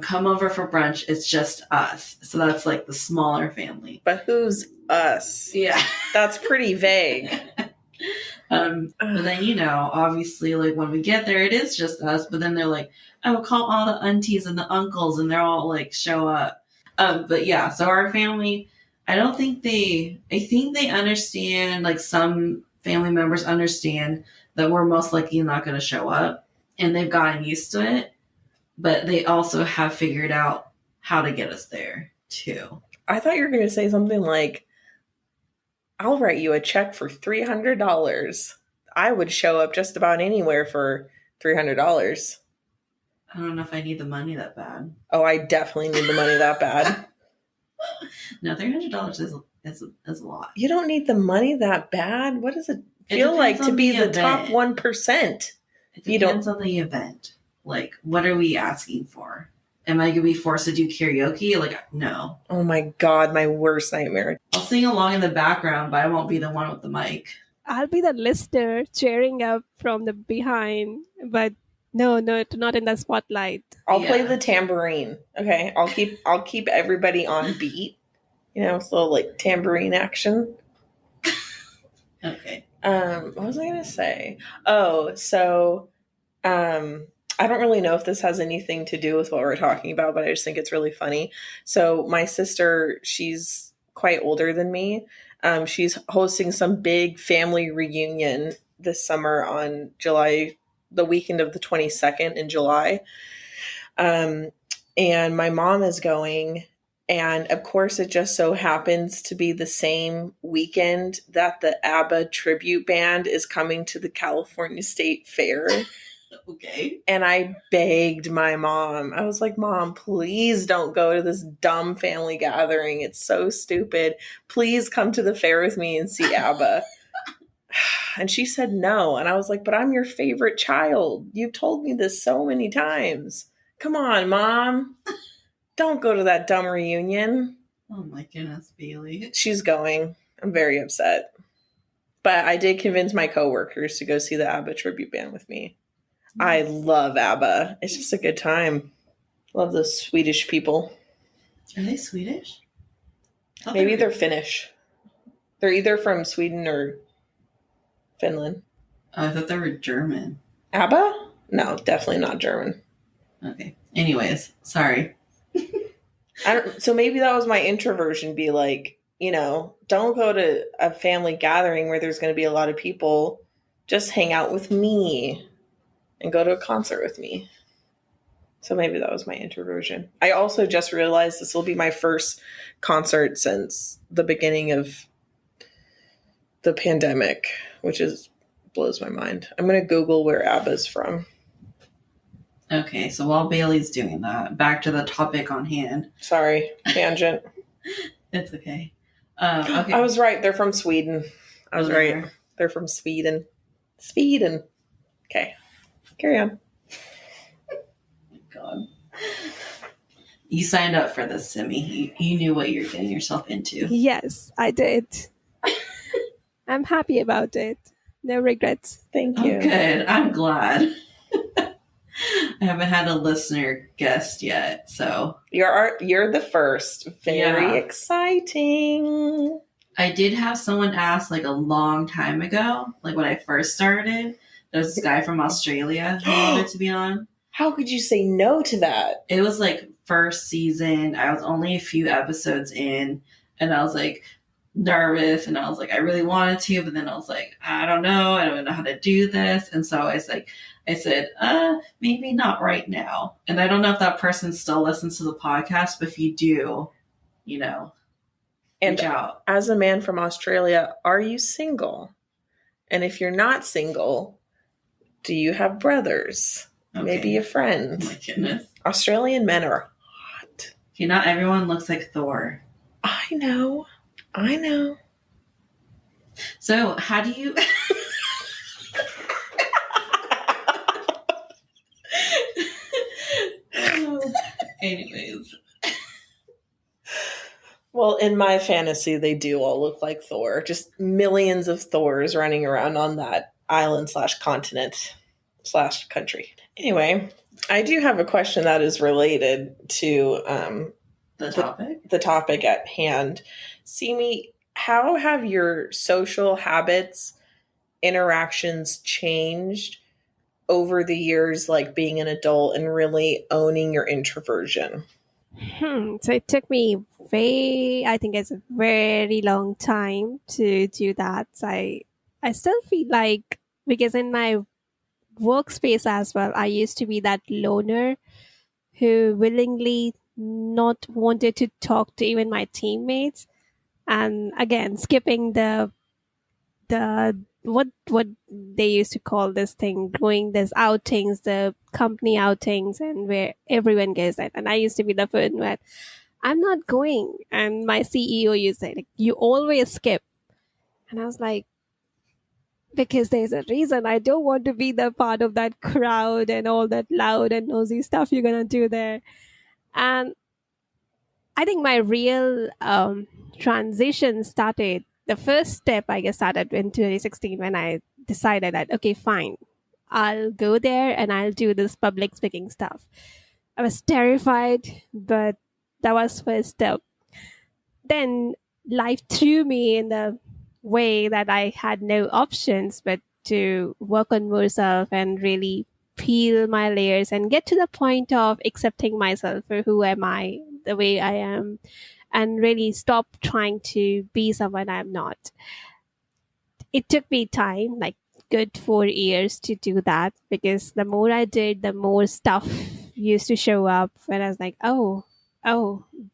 come over for brunch. It's just us. So that's like the smaller family. But who's us? Yeah. That's pretty vague. But then, obviously, like when we get there, it is just us. But then they're like, oh, call all the aunties and the uncles, and they're all like, show up. But yeah, so our family, I think they understand, like some family members understand that we're most likely not going to show up, and they've gotten used to it, but they also have figured out how to get us there too. I thought you were going to say something like, I'll write you a check for $300. I would show up just about anywhere for $300. I don't know if I need the money that bad. Oh, I definitely need the money that bad. No, $300 is a lot. You don't need the money that bad. What does it feel like to be the top 1%? It depends on the event. Like, what are we asking for? Am I going to be forced to do karaoke? Like, no. Oh my God, my worst nightmare. I'll sing along in the background, but I won't be the one with the mic. I'll be the listener cheering up from the behind, but no, not in the spotlight. I'll play the tambourine. Okay, I'll keep everybody on beat. So like tambourine action. Okay. What was I gonna say? Oh, so I don't really know if this has anything to do with what we're talking about, but I just think it's really funny. So my sister, she's quite older than me. She's hosting some big family reunion this summer on the weekend of the 22nd in July. And my mom is going. And of course, it just so happens to be the same weekend that the ABBA tribute band is coming to the California State Fair. Okay. And I begged my mom. I was like, Mom, please don't go to this dumb family gathering. It's so stupid. Please come to the fair with me and see ABBA. And she said no. And I was like, but I'm your favorite child. You've told me this so many times. Come on, Mom. Don't go to that dumb reunion. Oh my goodness, Bailey. She's going. I'm very upset. But I did convince my coworkers to go see the ABBA tribute band with me. I love ABBA. It's just a good time. Love those Swedish people. Are they Swedish? Maybe they're Finnish. They're either from Sweden or Finland. Oh, I thought they were German. ABBA? No, definitely not German. Okay. Anyways, sorry. So maybe that was my introversion, be like, don't go to a family gathering where there's going to be a lot of people. Just hang out with me and go to a concert with me. So maybe that was my introversion. I also just realized this will be my first concert since the beginning of the pandemic, which blows my mind. I'm going to Google where ABBA's from. Okay, so while Bailey's doing that, back to the topic on hand. Sorry, tangent. It's okay. Okay. I was right. They're from Sweden. I was right. They're from Sweden. Sweden. Okay. Carry on. God. You signed up for this, Simmi. You knew what you're getting yourself into. Yes, I did. I'm happy about it. No regrets. Thank you. Oh, good. I'm glad. I haven't had a listener guest yet, so you're the first. Very exciting. I did have someone ask like a long time ago, like when I first started. There was this guy from Australia who wanted to be on. How could you say no to that? It was like first season. I was only a few episodes in, and I was like nervous, and I was like, I really wanted to, but then I was like, I don't know how to do this. And so I said, maybe not right now. And I don't know if that person still listens to the podcast, but if you do, reach out. As a man from Australia, are you single? And if you're not single, do you have brothers? Okay. Maybe a friend? Oh my goodness. Australian men are hot. Okay, not everyone looks like Thor. I know. So how do you... Anyways. Well, in my fantasy, they do all look like Thor. Just millions of Thors running around on that island / continent / country. Anyway, I do have a question that is related to the topic at hand. Simmi, how have your social habits, interactions changed over the years, like being an adult and really owning your introversion? So it took me it's a very long time to do that. I still feel like, because in my workspace as well, I used to be that loner who willingly not wanted to talk to even my teammates. And again, skipping the what they used to call this thing, going this outings, the company outings, and where everyone goes that. And I used to be the person where I'm not going, and my CEO used to say, like, you always skip. And I was like, because there's a reason. I don't want to be the part of that crowd and all that loud and nosy stuff you're gonna do there. And I think my real transition started. The first step, I guess, started in 2016 when I decided that, okay, fine, I'll go there and I'll do this public speaking stuff. I was terrified, but that was first step. Then life threw me in the way that I had no options but to work on myself and really peel my layers and get to the point of accepting myself for who am I, the way I am, and really stop trying to be someone I'm not. It took me time, like good 4 years to do that, because the more I did, the more stuff used to show up, and I was like, oh,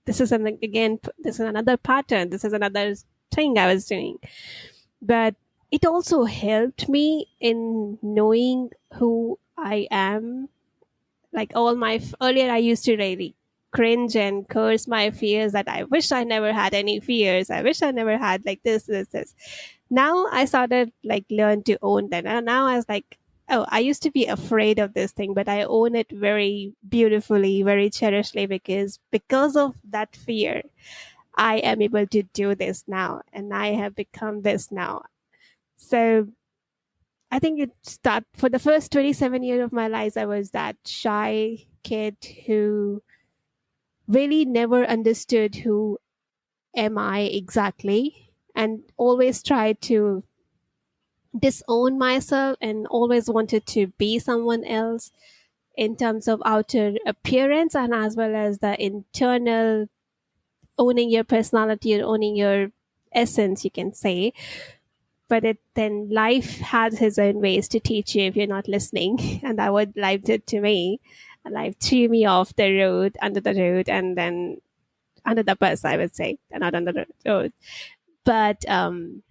this is another pattern. This is another thing I was doing. But it also helped me in knowing who I am. Like earlier I used to really cringe and curse my fears, that I wish I never had any fears. I wish I never had like this. Now I started like learn to own that. And now I was like, oh, I used to be afraid of this thing, but I own it very beautifully, very cherishly, because of that fear, I am able to do this now, and I have become this now. So I think for the first 27 years of my life, I was that shy kid who really never understood who am I exactly, and always tried to disown myself and always wanted to be someone else in terms of outer appearance, and as well as the internal owning your personality and owning your essence, you can say. But then life has his own ways to teach you if you're not listening. And that what life did to me. Life threw me off the road, under the road, and then under the bus, I would say, and not under the road. But and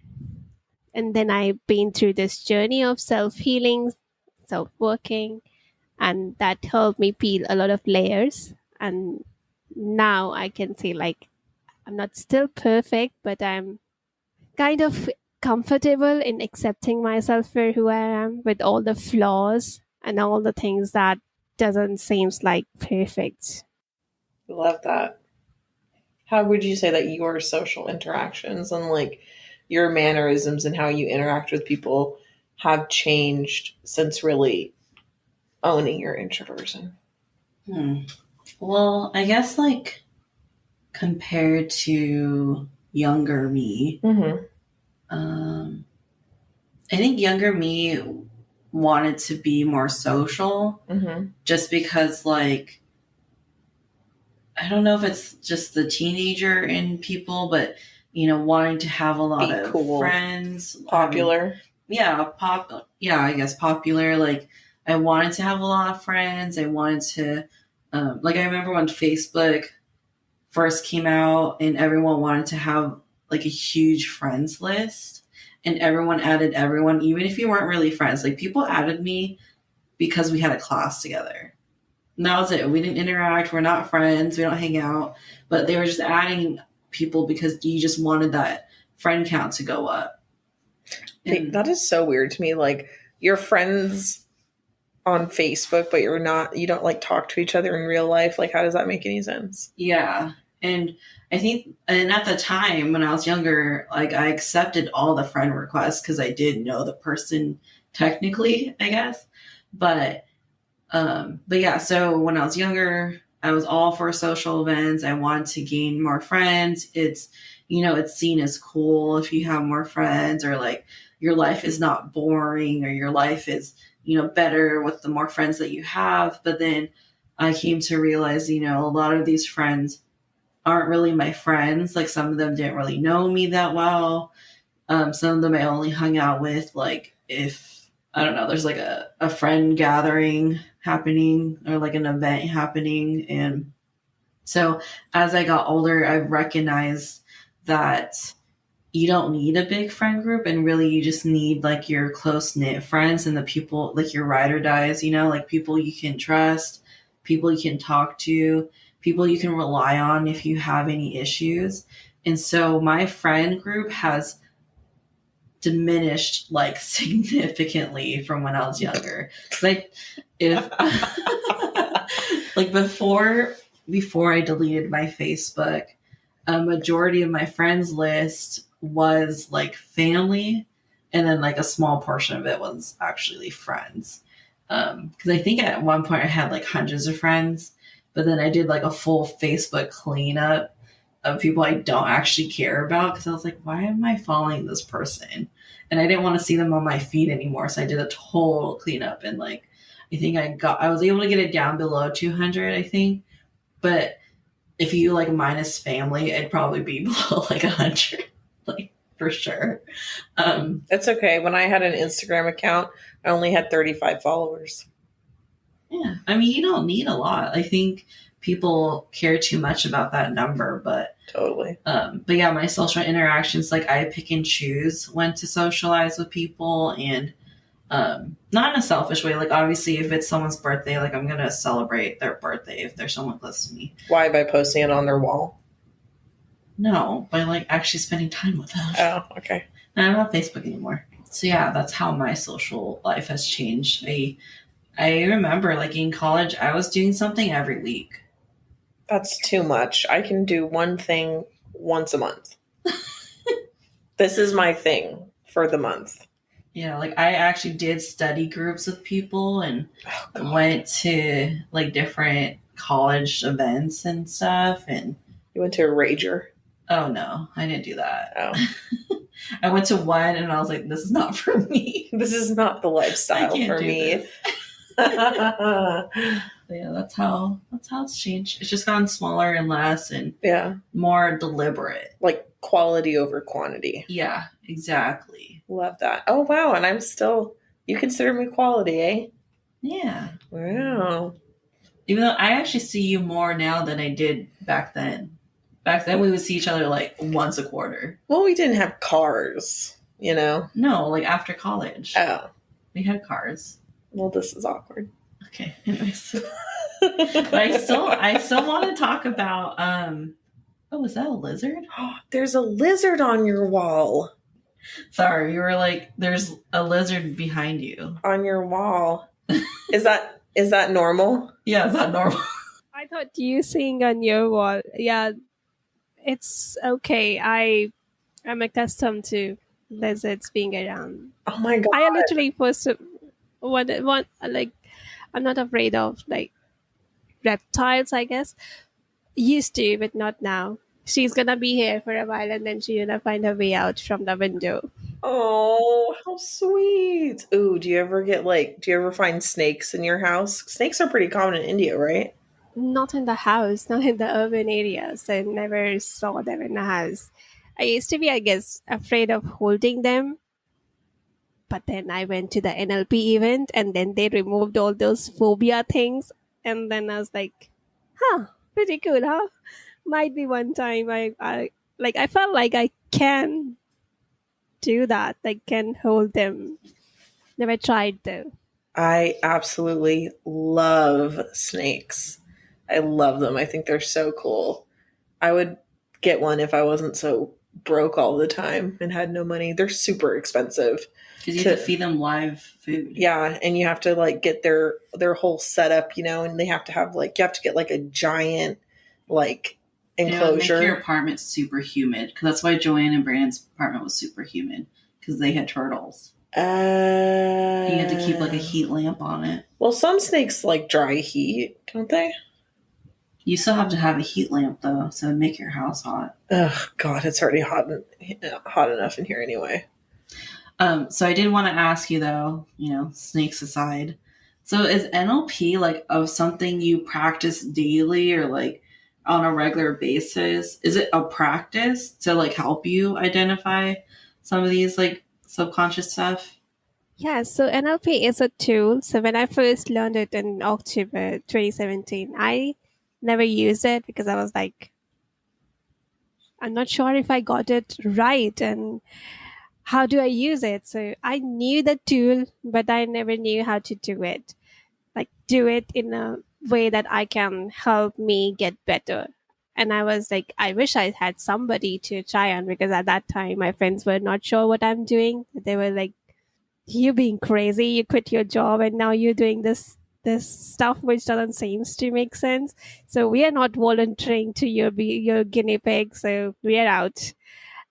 then I've been through this journey of self-healing, self-working, and that helped me peel a lot of layers. And now I can say, like, I'm not still perfect, but I'm kind of comfortable in accepting myself for who I am with all the flaws and all the things that doesn't seems like perfect. Love that. How would you say that your social interactions and like your mannerisms and how you interact with people have changed since really owning your introversion? Well, I guess like compared to younger me, I think younger me wanted to be more social just because like I don't know if it's just the teenager in people, but wanting to have a lot of cool. friends, Popular. I guess popular. Like I wanted to have a lot of friends. I wanted to like I remember when Facebook first came out and everyone wanted to have like a huge friends list and everyone added everyone, even if you weren't really friends. Like people added me because we had a class together. And that was it. We didn't interact. We're not friends. We don't hang out. But they were just adding people because you just wanted that friend count to go up. And that is so weird to me. Like you're friends on Facebook, but you don't like talk to each other in real life. Like how does that make any sense? Yeah. And I think, and at the time when I was younger, like I accepted all the friend requests because I did know the person technically, I guess. But yeah, so when I was younger, I was all for social events. I wanted to gain more friends. It's seen as cool if you have more friends, or like your life is not boring, or your life is, better with the more friends that you have. But then I came to realize, a lot of these friends aren't really my friends. Like some of them didn't really know me that well. Some of them I only hung out with, like if, I don't know, there's like a friend gathering happening or like an event happening. And so as I got older, I've recognized that you don't need a big friend group, and really you just need like your close knit friends and the people like your ride or dies, like people you can trust, people you can talk to, people you can rely on if you have any issues. And so my friend group has diminished like significantly from when I was younger. Like if like before I deleted my Facebook, a majority of my friends list was like family, and then like a small portion of it was actually friends. Because I think at one point I had like hundreds of friends, but then I did like a full Facebook cleanup of people I don't actually care about, because I was like, why am I following this person? And I didn't want to see them on my feed anymore. So I did a total cleanup, and like I think I was able to get it down below 200, I think. But if you like minus family, it'd probably be below like 100, like for sure. It's okay. When I had an Instagram account, I only had 35 followers. Yeah. I mean, you don't need a lot. I think people care too much about that number, but totally. But yeah, my social interactions, like I pick and choose when to socialize with people, and not in a selfish way. Like obviously if it's someone's birthday, like I'm going to celebrate their birthday if they're someone close to me. Why? By posting it on their wall? No, by like actually spending time with them. Oh, okay. And I'm not Facebook anymore. So yeah, that's how my social life has changed. I remember like in college, I was doing something every week. That's too much. I can do one thing once a month. This is my thing for the month. Yeah, like I actually did study groups with people and went to like different college events and stuff. And you went to a rager? Oh no, I didn't do that. Oh. I went to one and I was like, this is not for me. This is not the lifestyle for me. Yeah, that's how it's changed. It's just gotten smaller and less and more deliberate. Like quality over quantity. Yeah, exactly. Love that. Oh wow, and you consider me quality, eh? Yeah. Wow. Even though I actually see you more now than I did back then. Back then we would see each other like once a quarter. Well, we didn't have cars, No, like after college. Oh. We had cars. Well, this is awkward. Okay, anyways. But I still want to talk about oh, is that a lizard? There's a lizard on your wall. Sorry, you were like, there's a lizard behind you. On your wall. Is that normal? Yeah, is that normal? I thought you seeing on your wall. Yeah, it's okay. I'm accustomed to lizards being around. Oh my god. I literally first one like I'm not afraid of like reptiles. I guess used to, but not now. She's gonna be here for a while, and then she's gonna find her way out from the window. Oh, how sweet. Ooh, do you ever find snakes in your house? Snakes are pretty common in India, right? Not in the house, not in the urban areas. I never saw them in the house. I used to be, I guess, afraid of holding them. But then I went to the NLP event and then they removed all those phobia things. And then I was like, huh, pretty cool, huh? Might be one time I felt like I can do that. I can hold them. Never tried though. I absolutely love snakes. I love them. I think they're so cool. I would get one if I wasn't so broke all the time and had no money. They're super expensive. Because you have to feed them live food. Yeah, and you have to like get their whole setup, and they have to have like you have to get like a giant like enclosure. Make your apartment super humid, because that's why Joanne and Brandon's apartment was super humid, because they had turtles. You had to keep like a heat lamp on it. Well, some snakes like dry heat, don't they? You still have to have a heat lamp though, so it'd make your house hot. Ugh, God, it's already hot enough in here anyway. So I did want to ask you though, snakes aside. So is NLP like of something you practice daily or like on a regular basis? Is it a practice to like help you identify some of these like subconscious stuff? Yeah, so NLP is a tool. So when I first learned it in October 2017, I never used it because I was like, I'm not sure if I got it right and how do I use it. So I knew the tool, but I never knew how to do it. Like do it in a way that I can help me get better. And I was like, I wish I had somebody to try on because at that time my friends were not sure what I'm doing. They were like, you being crazy, you quit your job and now you're doing this stuff which doesn't seem to make sense. So we are not volunteering to be your guinea pig. So we are out.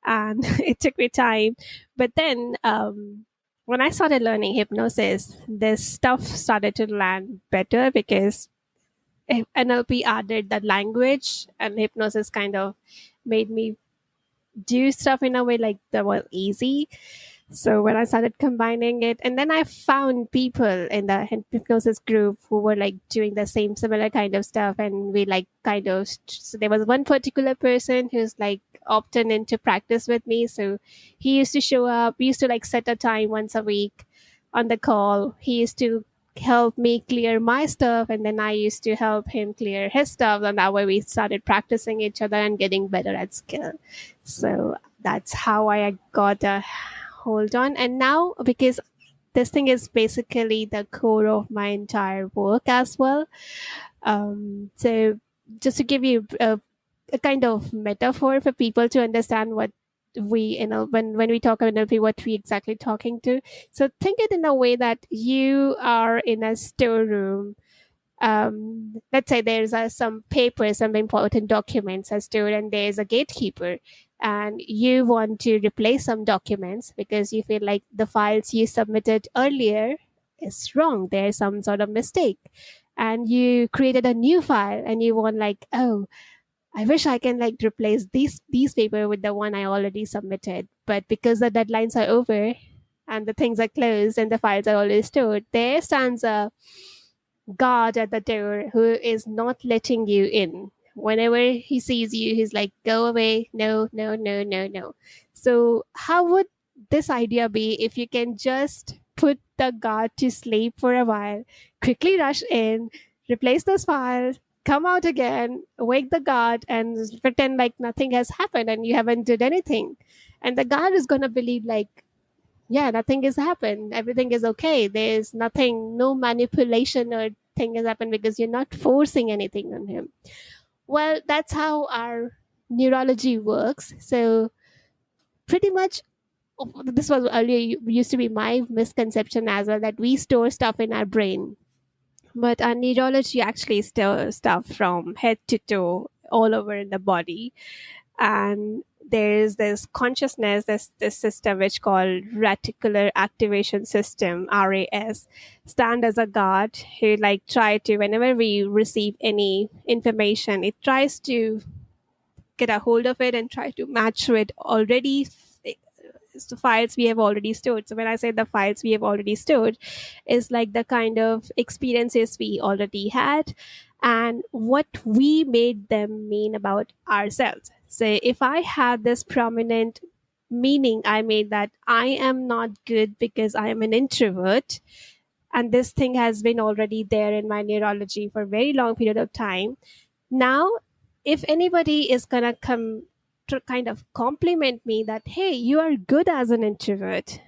And it took me time. But then when I started learning hypnosis, this stuff started to land better because NLP added that language and hypnosis kind of made me do stuff in a way like that was easy. So when I started combining it, and then I found people in the hypnosis group who were like doing the same similar kind of stuff, and we like kind of. So there was one particular person who's like opted into practice with me. So he used to show up. We used to like set a time once a week on the call. He used to help me clear my stuff, and then I used to help him clear his stuff, and that way we started practicing each other and getting better at skill. So that's how I got a hold on. And now, because this thing is basically the core of my entire work as well, so just to give you a kind of metaphor for people to understand what we when we talk about NLP, what we exactly talking to. So think it in a way that you are in a storeroom. Let's say there's some papers, some important documents are stored, and there's a gatekeeper, and you want to replace some documents because you feel like the files you submitted earlier is wrong. There's some sort of mistake, and you created a new file, and you want like, oh, I wish I can like replace these paper with the one I already submitted, but because the deadlines are over and the things are closed and the files are already stored, there stands a guard at the door who is not letting you in. Whenever he sees you, he's like, go away. No, no, no, no, no. So how would this idea be if you can just put the guard to sleep for a while, quickly rush in, replace those files, come out again, wake the guard and pretend like nothing has happened and you haven't did anything. And the guard is going to believe like, yeah, nothing has happened. Everything is okay. There's nothing, no manipulation or thing has happened because you're not forcing anything on him. Well, that's how our neurology works. So pretty much this was earlier used to be my misconception as well, that we store stuff in our brain, but our neurology actually stores stuff from head to toe all over in the body. And there's this consciousness, this system which called reticular activation system, RAS, stand as a guard who like try to, whenever we receive any information, it tries to get a hold of it and try to match with already the files we have already stored. So when I say the files we have already stored, is like the kind of experiences we already had and what we made them mean about ourselves. So if I had this prominent meaning I made that I am not good because I am an introvert, and this thing has been already there in my neurology for a very long period of time. Now if anybody is gonna come to kind of compliment me that, hey, you are good as an introvert,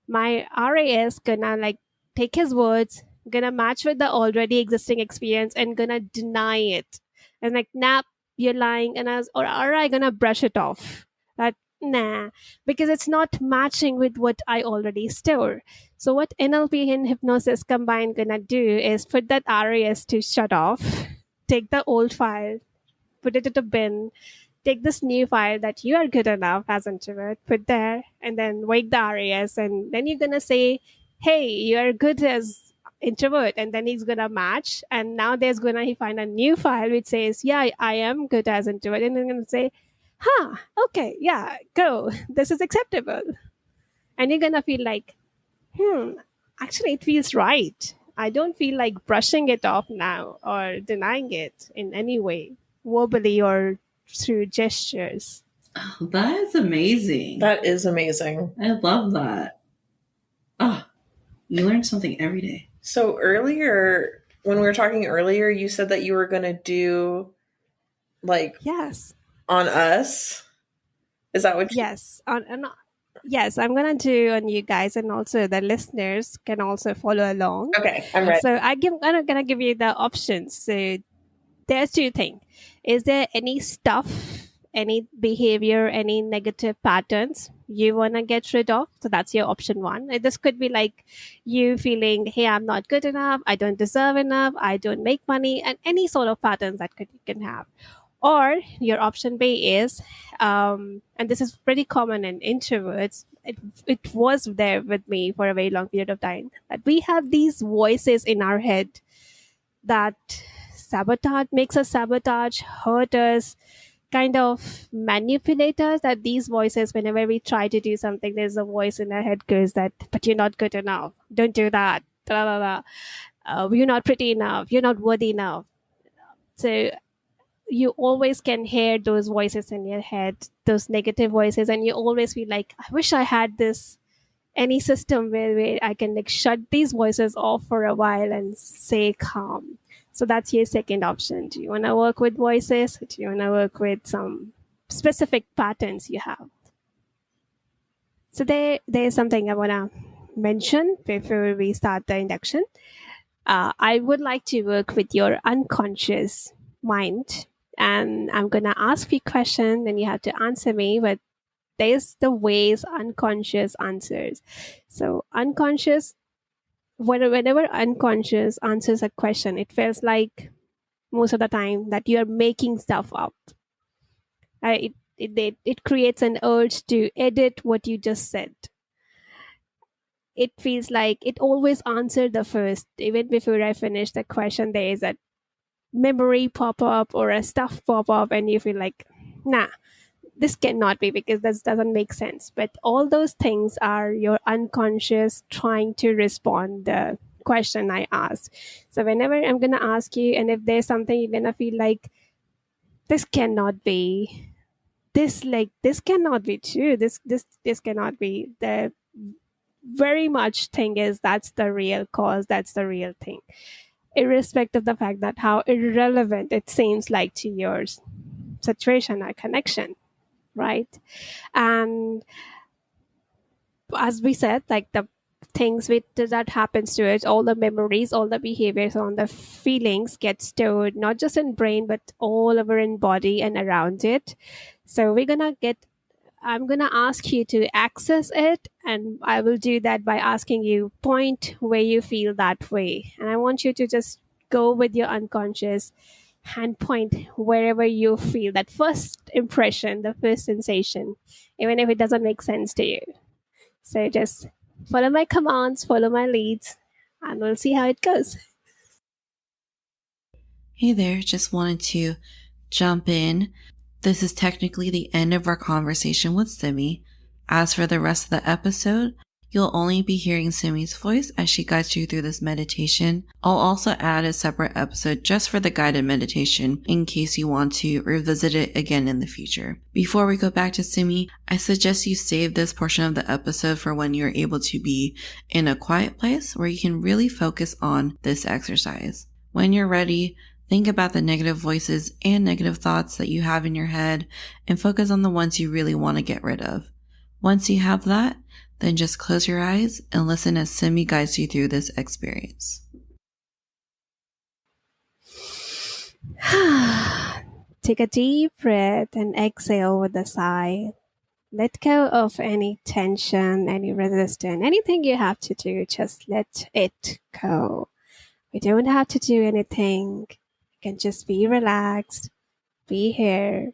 my RAS gonna like take his words, gonna match with the already existing experience and gonna deny it. And like, nah, you're lying. And or I gonna brush it off. That, nah, because it's not matching with what I already store. So what NLP and hypnosis combined gonna do is put that RAS to shut off, take the old file, put it in a bin, take this new file that you are good enough as introvert, put there, and then wake the RAS, and then you're gonna say, hey, you are good as introvert, and then he's gonna match, and now there's gonna he find a new file which says, yeah, I am good as introvert, and then gonna say, huh, okay, yeah, go, this is acceptable. And you're gonna feel like, actually it feels right. I don't feel like brushing it off now or denying it in any way, verbally or through gestures. Oh, that is amazing. That is amazing. I love that. Oh, you learn something every day. So earlier, when we were talking earlier, you said that you were going to do like Yes. on us. Is that what you... Yes. Yes, I'm gonna do on you guys, and also the listeners can also follow along. Okay, I'm ready. So I'm gonna give you the options. So there's two things. Is there any stuff, any behavior, any negative patterns you want to get rid of? So that's your option one. This could be like you feeling, hey, I'm not good enough, I don't deserve enough, I don't make money, and any sort of patterns that you can have. Or your option B is, and this is pretty common in introverts, it was there with me for a very long period of time, that we have these voices in our head that makes us sabotage, hurt us, kind of manipulate us. That these voices, whenever we try to do something, there's a voice in our head goes that, but you're not good enough, don't do that, blah, blah, blah. You're not pretty enough, you're not worthy enough. So you always can hear those voices in your head, those negative voices, and you always feel like, I wish I had this any system where I can like shut these voices off for a while and stay calm. So that's your second option. Do you want to work with voices? Do you want to work with some specific patterns you have? So there's something I want to mention before we start the induction. I would like to work with your unconscious mind, and I'm going to ask you a question, and you have to answer me, but there's the ways unconscious answers. So unconscious, whenever unconscious answers a question, it feels like most of the time that you're making stuff up. It creates an urge to edit what you just said. It feels like it always answered the first. Even before I finish the question, there is a memory pop up or a stuff pop up, and you feel like, nah, this cannot be because this doesn't make sense. But all those things are your unconscious trying to respond the question I asked. So whenever I'm going to ask you, and if there's something you're going to feel like, this cannot be, this cannot be true, this cannot be, the very much thing is that's the real cause, that's the real thing, irrespective of the fact that how irrelevant it seems like to your situation or connection, right? And as we said, like the things that happens to it, all the memories, all the behaviors, all the feelings get stored not just in brain but all over in body and around it. So we're gonna get I'm going to ask you to access it, and I will do that by asking you point where you feel that way. And I want you to just go with your unconscious and point wherever you feel that first impression, the first sensation, even if it doesn't make sense to you. So just follow my commands, follow my leads, and we'll see how it goes. Hey there, just wanted to jump in. This is technically the end of our conversation with Simmi. As for the rest of the episode, you'll only be hearing Simmi's voice as she guides you through this meditation. I'll also add a separate episode just for the guided meditation in case you want to revisit it again in the future. Before we go back to Simmi, I suggest you save this portion of the episode for when you're able to be in a quiet place where you can really focus on this exercise. When you're ready, think about the negative voices and negative thoughts that you have in your head and focus on the ones you really want to get rid of. Once you have that, then just close your eyes and listen as Simmi guides you through this experience. Take a deep breath and exhale with a sigh. Let go of any tension, any resistance, anything you have to do, just let it go. We don't have to do anything. You can just be relaxed, be here,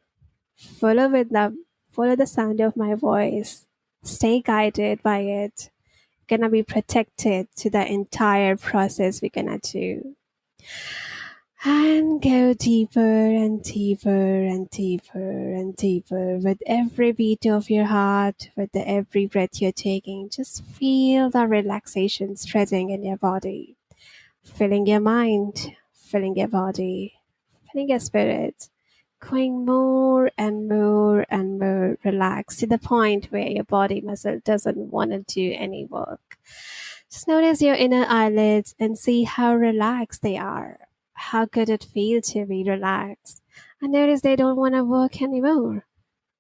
follow the sound of my voice. Stay guided by it. You're gonna be protected to the entire process we're gonna do. And go deeper and deeper and deeper and deeper with every beat of your heart, with every breath you're taking. Just feel the relaxation spreading in your body, filling your mind, filling your body, filling your spirit, going more and more and more relaxed to the point where your body muscle doesn't want to do any work. Just notice your inner eyelids and see how relaxed they are. How good it feels to be relaxed. And notice they don't want to work anymore.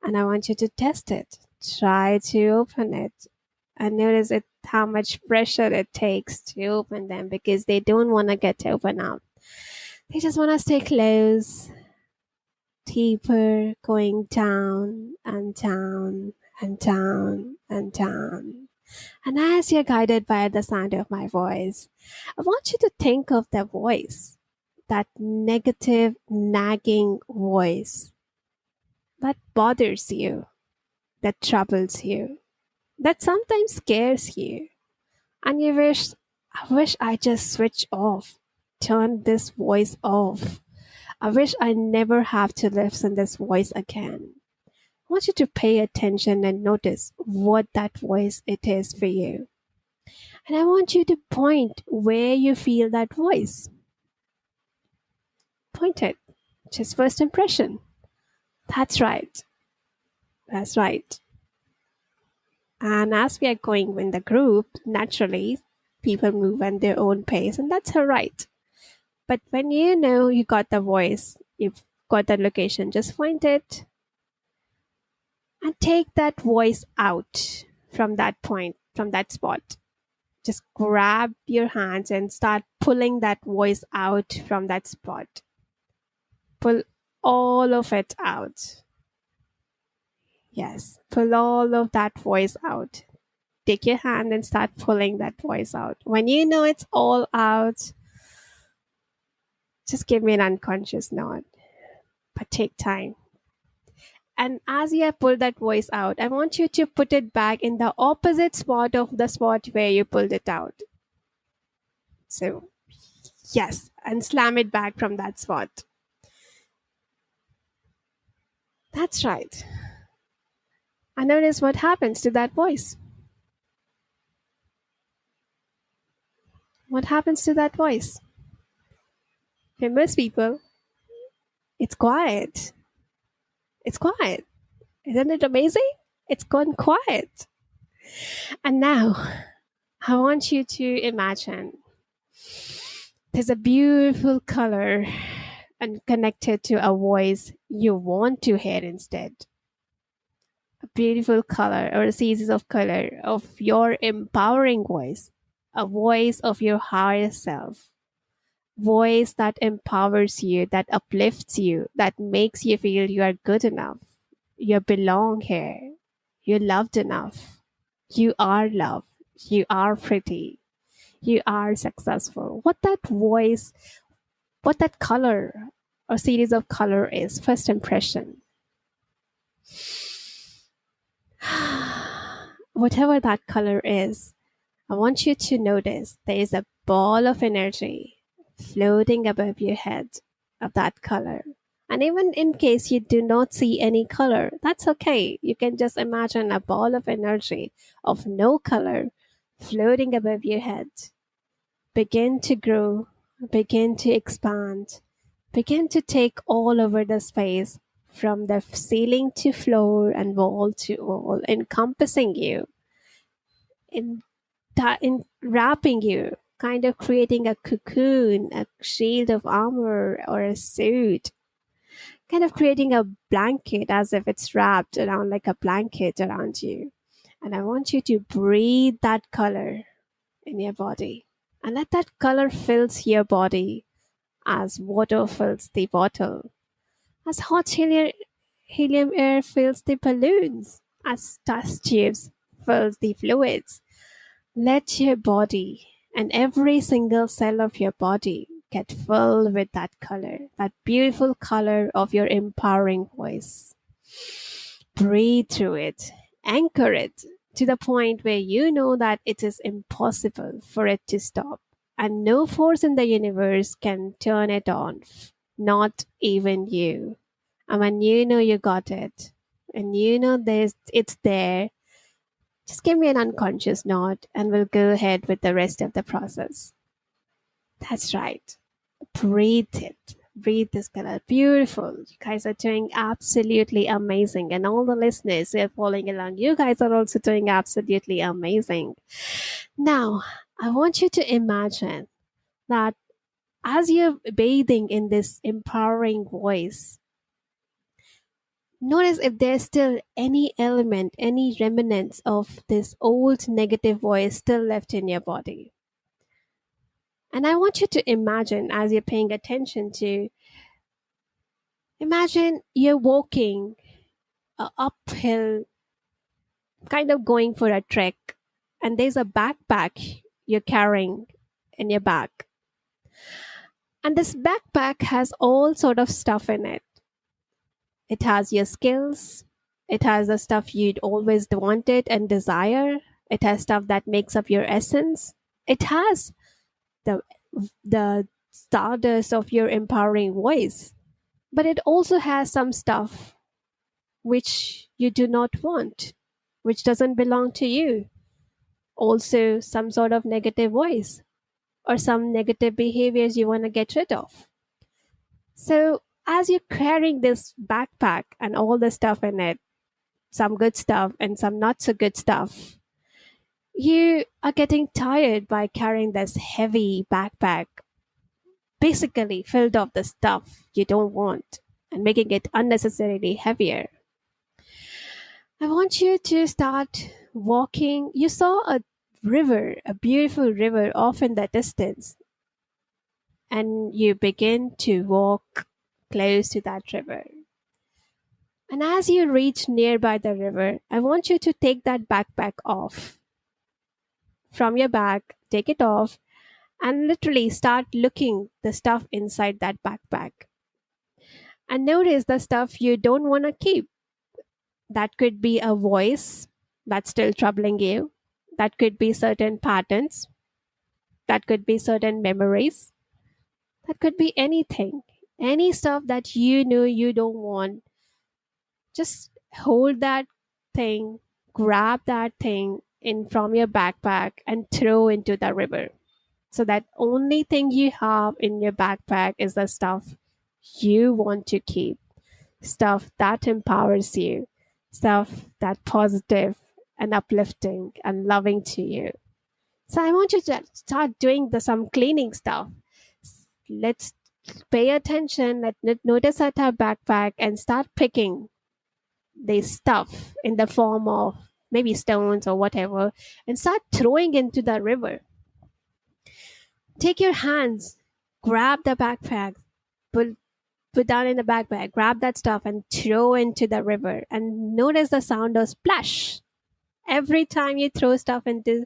And I want you to test it. Try to open it. And notice how much pressure it takes to open them because they don't want to get open up. They just want to stay close, deeper, going down and down and down and down. And as you're guided by the sound of my voice, I want you to think of the voice, that negative, nagging voice that bothers you, that troubles you, that sometimes scares you. And I wish I just switch off, turn this voice off. I wish I never have to listen to this voice again. I want you to pay attention and notice what that voice it is for you. And I want you to point where you feel that voice. Point it. Just first impression. That's right. That's right. And as we are going in the group, naturally, people move at their own pace, and that's all right. But when you know you got the voice, you've got the location, just find it and take that voice out from that point, from that spot. Just grab your hands and start pulling that voice out from that spot. Pull all of it out. Yes, pull all of that voice out. Take your hand and start pulling that voice out. When you know it's all out, just give me an unconscious nod, but take time. And as you have pulled that voice out, I want you to put it back in the opposite spot of the spot where you pulled it out. So, yes, and slam it back from that spot. That's right. And notice what happens to that voice. What happens to that voice? For most people, it's quiet. It's quiet. Isn't it amazing? It's gone quiet. And now, I want you to imagine there's a beautiful color and connected to a voice you want to hear instead. A beautiful color or a series of color of your empowering voice, a voice of your higher self, voice that empowers you, that uplifts you, that makes you feel you are good enough, you belong here. You're loved enough. You are loved. You are pretty. You are successful. What that voice, what that color or series of color is, first impression. Whatever that color is, I want you to notice there is a ball of energy floating above your head of that color. And even in case you do not see any color, that's okay. You can just imagine a ball of energy of no color floating above your head. Begin to grow, begin to expand, begin to take all over the space from the ceiling to floor and wall to wall, encompassing you, in, in wrapping you, kind of creating a cocoon, a shield of armor, or a suit, kind of creating a blanket as if it's wrapped around like a blanket around you. And I want you to breathe that color in your body and let that color fills your body as water fills the bottle, as hot helium air fills the balloons, as test tubes fills the fluids. Let your body and every single cell of your body get filled with that color, that beautiful color of your empowering voice. Breathe through it, anchor it to the point where you know that it is impossible for it to stop, and no force in the universe can turn it on, not even you. And when you know you got it, and you know it's there, just give me an unconscious nod and we'll go ahead with the rest of the process. That's right. Breathe it. Breathe this color. Beautiful. You guys are doing absolutely amazing. And all the listeners who are following along, you guys are also doing absolutely amazing. Now, I want you to imagine that as you're bathing in this empowering voice, notice if there's still any element, any remnants of this old negative voice still left in your body. And I want you to imagine, as you're paying attention to, imagine you're walking uphill, kind of going for a trek, and there's a backpack you're carrying in your back. And this backpack has all sort of stuff in it. It has your skills. It has the stuff you'd always wanted and desire. It has stuff that makes up your essence. It has the stardust of your empowering voice. But it also has some stuff which you do not want, which doesn't belong to you. Also, some sort of negative voice or some negative behaviors you want to get rid of. So, as you're carrying this backpack and all the stuff in it, some good stuff and some not so good stuff, you are getting tired by carrying this heavy backpack, basically filled of the stuff you don't want and making it unnecessarily heavier. I want you to start walking. You saw a river, a beautiful river off in the distance, and you begin to walk close to that river. And as you reach nearby the river, I want you to take that backpack off from your back, take it off, and literally start looking the stuff inside that backpack. And notice the stuff you don't want to keep. That could be a voice that's still troubling you. That could be certain patterns. That could be certain memories. That could be anything. Any stuff that you know you don't want. Just hold that thing, grab that thing in from your backpack and throw into the river. So that only thing you have in your backpack is the stuff you want to keep. Stuff that empowers you, stuff that positive and uplifting and loving to you. So I want you to start doing some cleaning stuff. Let's pay attention, notice at our backpack and start picking the stuff in the form of maybe stones or whatever and start throwing into the river. Take your hands, grab the backpack, pull put down in the backpack, grab that stuff and throw into the river, and notice the sound of splash. Every time you throw stuff into,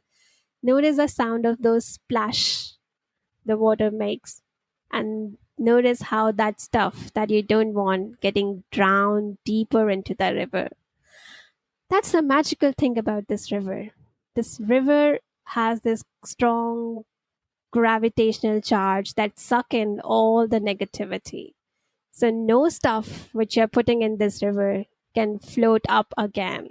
notice the sound of those splash the water makes, and notice how that stuff that you don't want getting drowned deeper into the river. That's the magical thing about this river. This river has this strong gravitational charge that suck in all the negativity. So no stuff which you're putting in this river can float up again.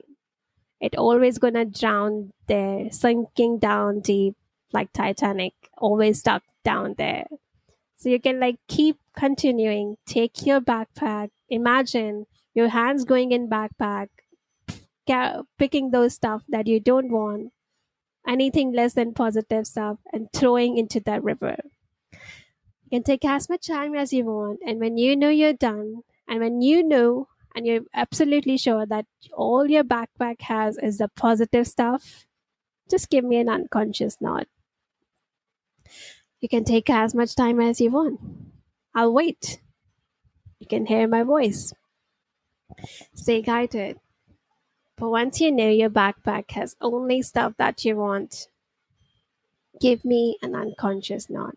It always gonna drown there, sinking down deep like Titanic, always stuck down there. So you can like keep continuing. Take your backpack. Imagine your hands going in backpack, picking those stuff that you don't want, anything less than positive stuff, and throwing into that river. You can take as much time as you want, and when you know you're done, and when you know and you're absolutely sure that all your backpack has is the positive stuff, just give me an unconscious nod. You can take as much time as you want. I'll wait. You can hear my voice. Stay guided. But once you know your backpack has only stuff that you want, give me an unconscious nod.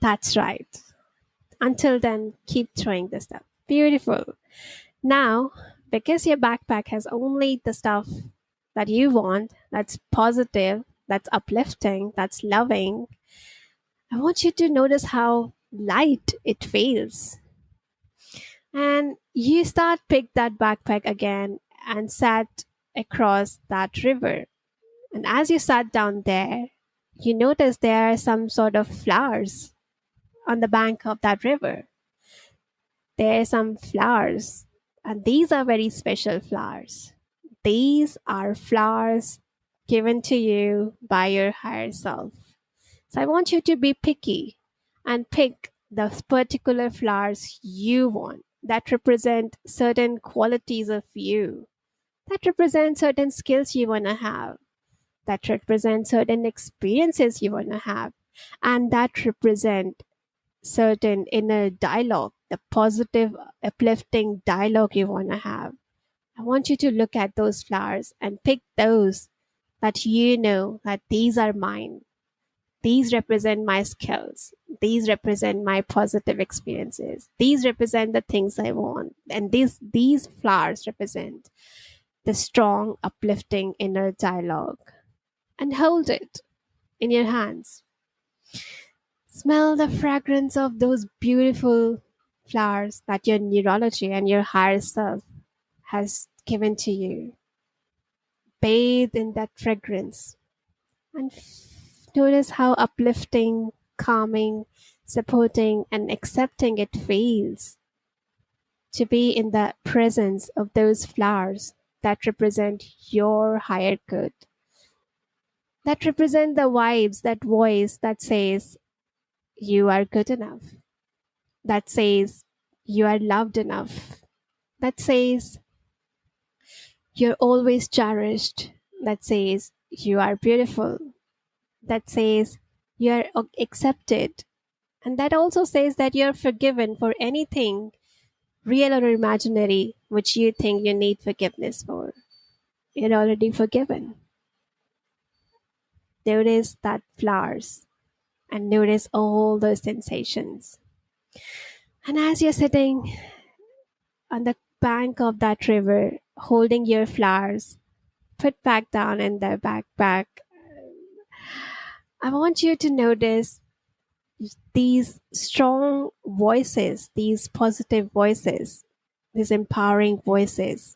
That's right. Until then, keep throwing the stuff. Beautiful. Now, because your backpack has only the stuff that you want, that's positive, that's uplifting, that's loving, I want you to notice how light it feels. And you start pick that backpack again and sat across that river. And as you sat down there, you notice there are some sort of flowers on the bank of that river. There are some flowers, and these are very special flowers. These are flowers given to you by your higher self. So I want you to be picky and pick the particular flowers you want that represent certain qualities of you, that represent certain skills you want to have, that represent certain experiences you want to have, and that represent certain inner dialogue, the positive, uplifting dialogue you want to have. I want you to look at those flowers and pick those that you know that these are mine. These represent my skills. These represent my positive experiences. These represent the things I want. And these flowers represent the strong, uplifting inner dialogue. And hold it in your hands. Smell the fragrance of those beautiful flowers that your neurology and your higher self has given to you. Bathe in that fragrance and notice how uplifting, calming, supporting, and accepting it feels to be in the presence of those flowers that represent your higher good, that represent the vibes, that voice that says, you are good enough, that says, you are loved enough, that says, you're always cherished, that says, you are beautiful, that says, you are accepted, and that also says that you're forgiven for anything, real or imaginary, which you think you need forgiveness for. You're already forgiven. Notice that flowers and notice all those sensations. And as you're sitting on the bank of that river, holding your flowers, put back down in the backpack, I want you to notice these strong voices, these positive voices, these empowering voices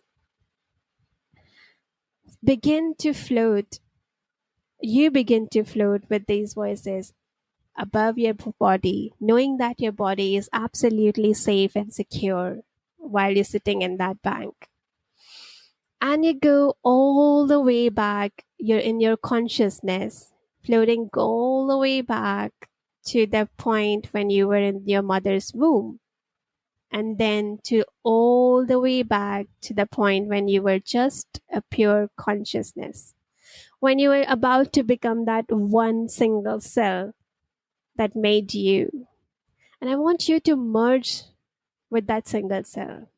begin to float. You begin to float with these voices above your body, knowing that your body is absolutely safe and secure while you're sitting in that bank. And you go all the way back, you're in your consciousness, floating all the way back to the point when you were in your mother's womb. And then to all the way back to the point when you were just a pure consciousness. When you were about to become that one single cell that made you. And I want you to merge with that single cell,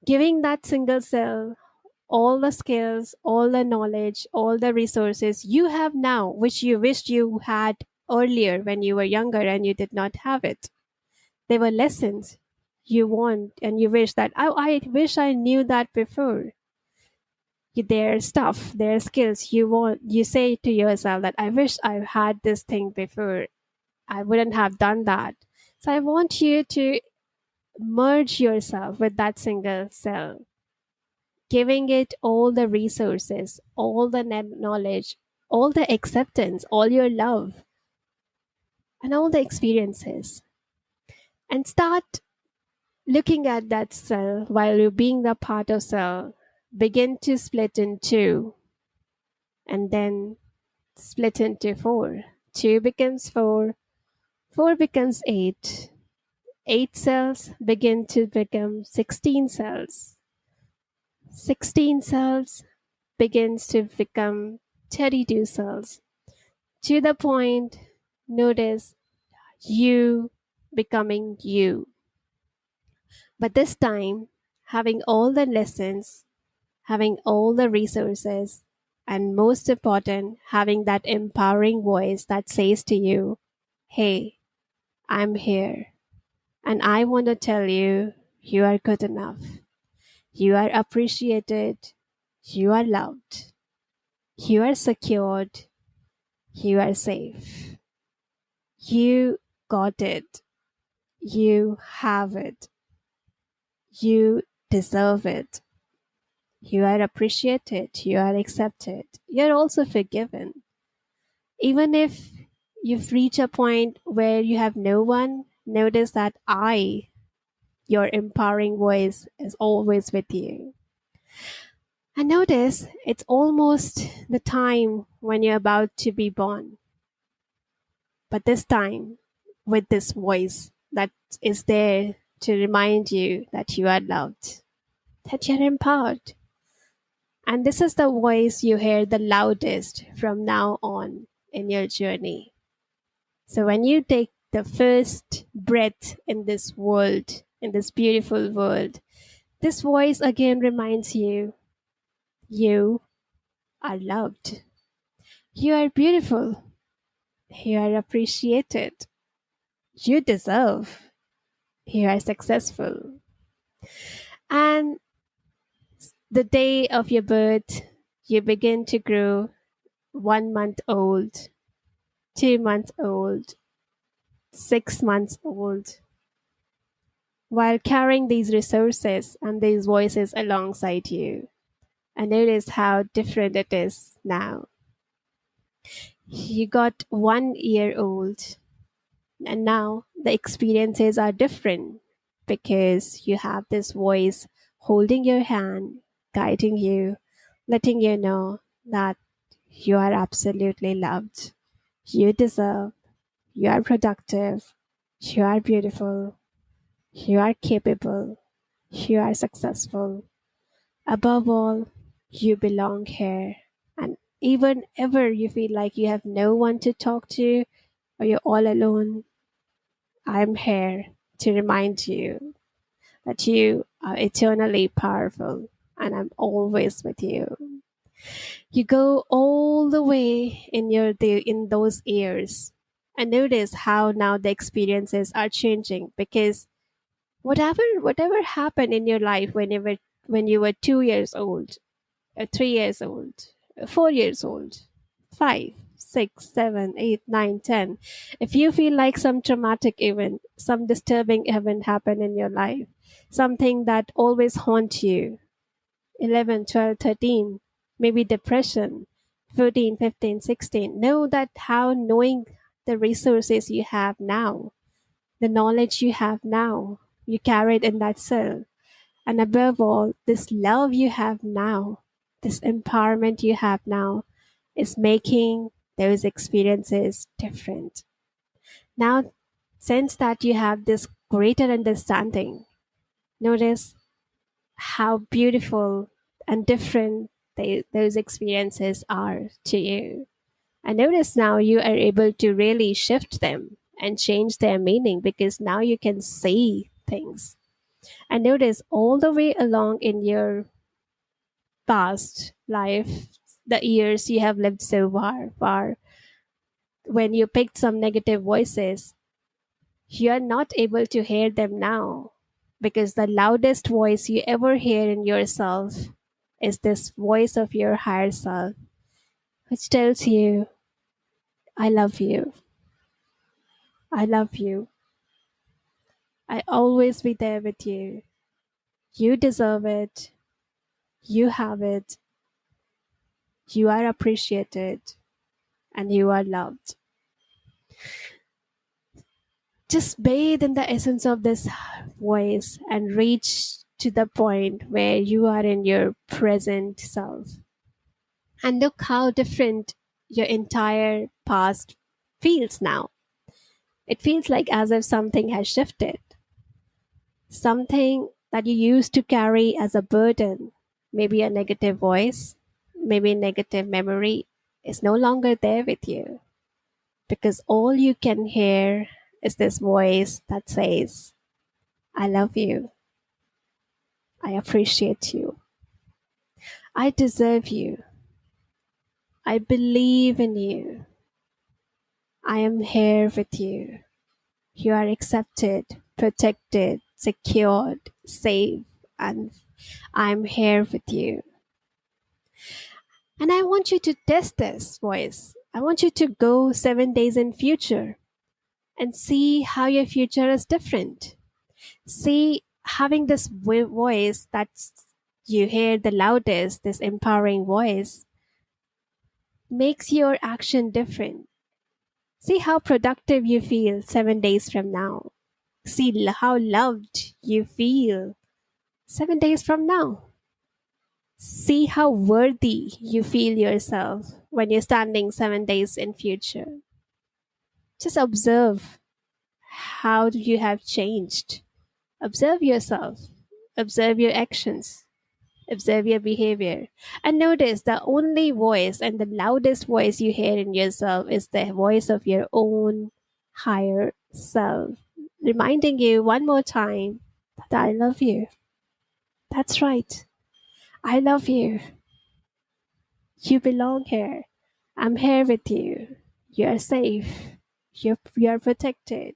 giving that single cell all the skills, all the knowledge, all the resources you have now, which you wished you had earlier when you were younger and you did not have it. They were lessons you want and you wish that, oh, I wish I knew that before. Their stuff, their skills you want, you say to yourself that I wish I had this thing before. I wouldn't have done that. So I want you to merge yourself with that single cell, giving it all the resources, all the knowledge, all the acceptance, all your love, and all the experiences. And start looking at that cell while you being the part of cell. Begin to split in two, and then split into four. Two becomes four, four becomes eight. 8 cells begin to become 16 cells. 16 cells begins to become 32 cells. To the point, notice you becoming you. But this time, having all the lessons, having all the resources, and most important, having that empowering voice that says to you, hey, I'm here. And I want to tell you, you are good enough. You are appreciated. You are loved. You are secured. You are safe. You got it. You have it. You deserve it. You are appreciated. You are accepted. You're also forgiven. Even if you've reached a point where you have no one, notice that I, your empowering voice, is always with you. And notice it's almost the time when you're about to be born. But this time, with this voice that is there to remind you that you are loved, that you're empowered. And this is the voice you hear the loudest from now on in your journey. So when you take the first breath in this world, in this beautiful world, this voice again reminds you, you are loved. You are beautiful. You are appreciated. You deserve. You are successful. And the day of your birth, you begin to grow 1 month old, 2 months old, 6 months old, while carrying these resources and these voices alongside you. And notice how different it is now. You got 1 year old, and now the experiences are different because you have this voice holding your hand, guiding you, letting you know that you are absolutely loved. You deserve, you are productive, you are beautiful, you are capable, you are successful. Above all, you belong here. And even ever you feel like you have no one to talk to or you're all alone, I'm here to remind you that you are eternally powerful and I'm always with you. You go all the way in those years and notice how now the experiences are changing because whatever happened in your life when you were 2 years old, 3 years old, 4 years old, 5, 6, 7, 8, 9, 10. If you feel like some traumatic event, some disturbing event happened in your life, something that always haunts you, 11, 12, 13, maybe depression, 14, 15, 16, know that how knowing the resources you have now, the knowledge you have now, you carried in that cell. And above all, this love you have now, this empowerment you have now is making those experiences different. Now, since that you have this greater understanding, notice how beautiful and different those experiences are to you. And notice now you are able to really shift them and change their meaning, because now you can see things. And notice all the way along in your past life, the years you have lived so far, when you picked some negative voices, you are not able to hear them now, because the loudest voice you ever hear in yourself is this voice of your higher self, which tells you, I love you. I love you. I always be there with you. You deserve it. You have it. You are appreciated and you are loved. Just bathe in the essence of this voice and reach to the point where you are in your present self. And look how different your entire past feels now. It feels like as if something has shifted. Something that you used to carry as a burden, maybe a negative voice, maybe a negative memory, is no longer there with you. Because all you can hear is this voice that says, I love you. I appreciate you. I deserve you. I believe in you. I am here with you. You are accepted, protected, secured, safe, and I'm here with you. And I want you to test this voice. I want you to go 7 days in future and see how your future is different. See, having this voice that you hear the loudest, this empowering voice, makes your action different. See how productive you feel 7 days from now. See how loved you feel 7 days from now. See how worthy you feel yourself when you're standing 7 days in future. Just observe how you have changed. Observe yourself. Observe your actions. Observe your behavior. And notice the only voice and the loudest voice you hear in yourself is the voice of your own higher self, reminding you one more time that I love you. That's right. I love you. You belong here. I'm here with you. You're safe. You're protected.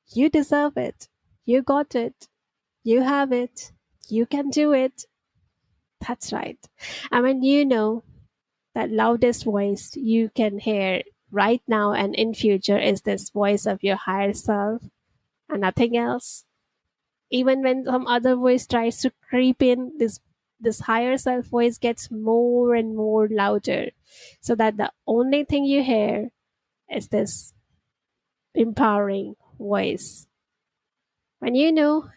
You deserve it. You got it. You have it. You can do it. That's right. And when you know that loudest voice you can hear right now and in future is this voice of your higher self and nothing else, even when some other voice tries to creep in, this higher self voice gets more and more louder, so that the only thing you hear is this empowering voice. When you know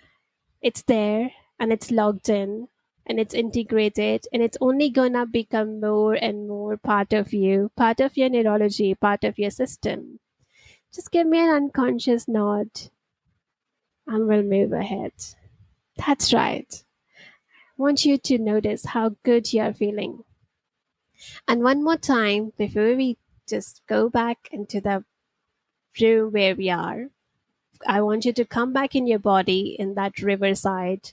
it's there and it's logged in and it's integrated and it's only gonna become more and more part of you, part of your neurology, part of your system, just give me an unconscious nod and we'll move ahead. That's right. I want you to notice how good you are feeling. And one more time, before we just go back into the room where we are, I want you to come back in your body in that riverside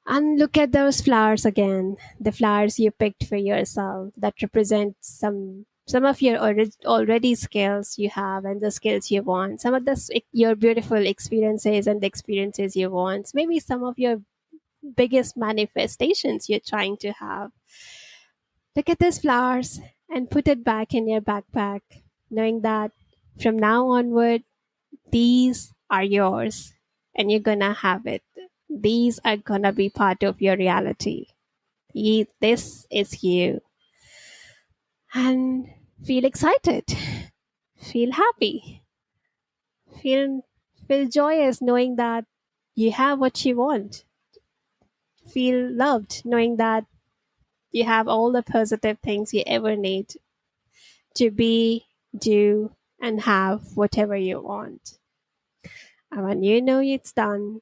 and look at those flowers again, the flowers you picked for yourself that represent some of your already skills you have and the skills you want, some of your beautiful experiences and the experiences you want, maybe some of your biggest manifestations you're trying to have. Look at these flowers and put it back in your backpack, knowing that from now onward, these are yours and you're gonna have it. These are gonna be part of your reality. This is you. And feel excited, feel happy, feel, feel joyous knowing that you have what you want. Feel loved knowing that you have all the positive things you ever need to be, do, and have whatever you want. And when you know it's done,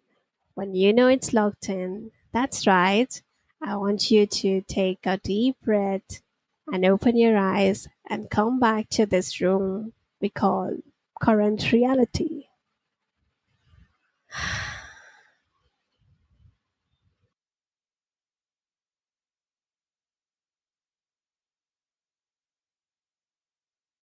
when you know it's locked in, that's right. I want you to take a deep breath and open your eyes and come back to this room we call current reality?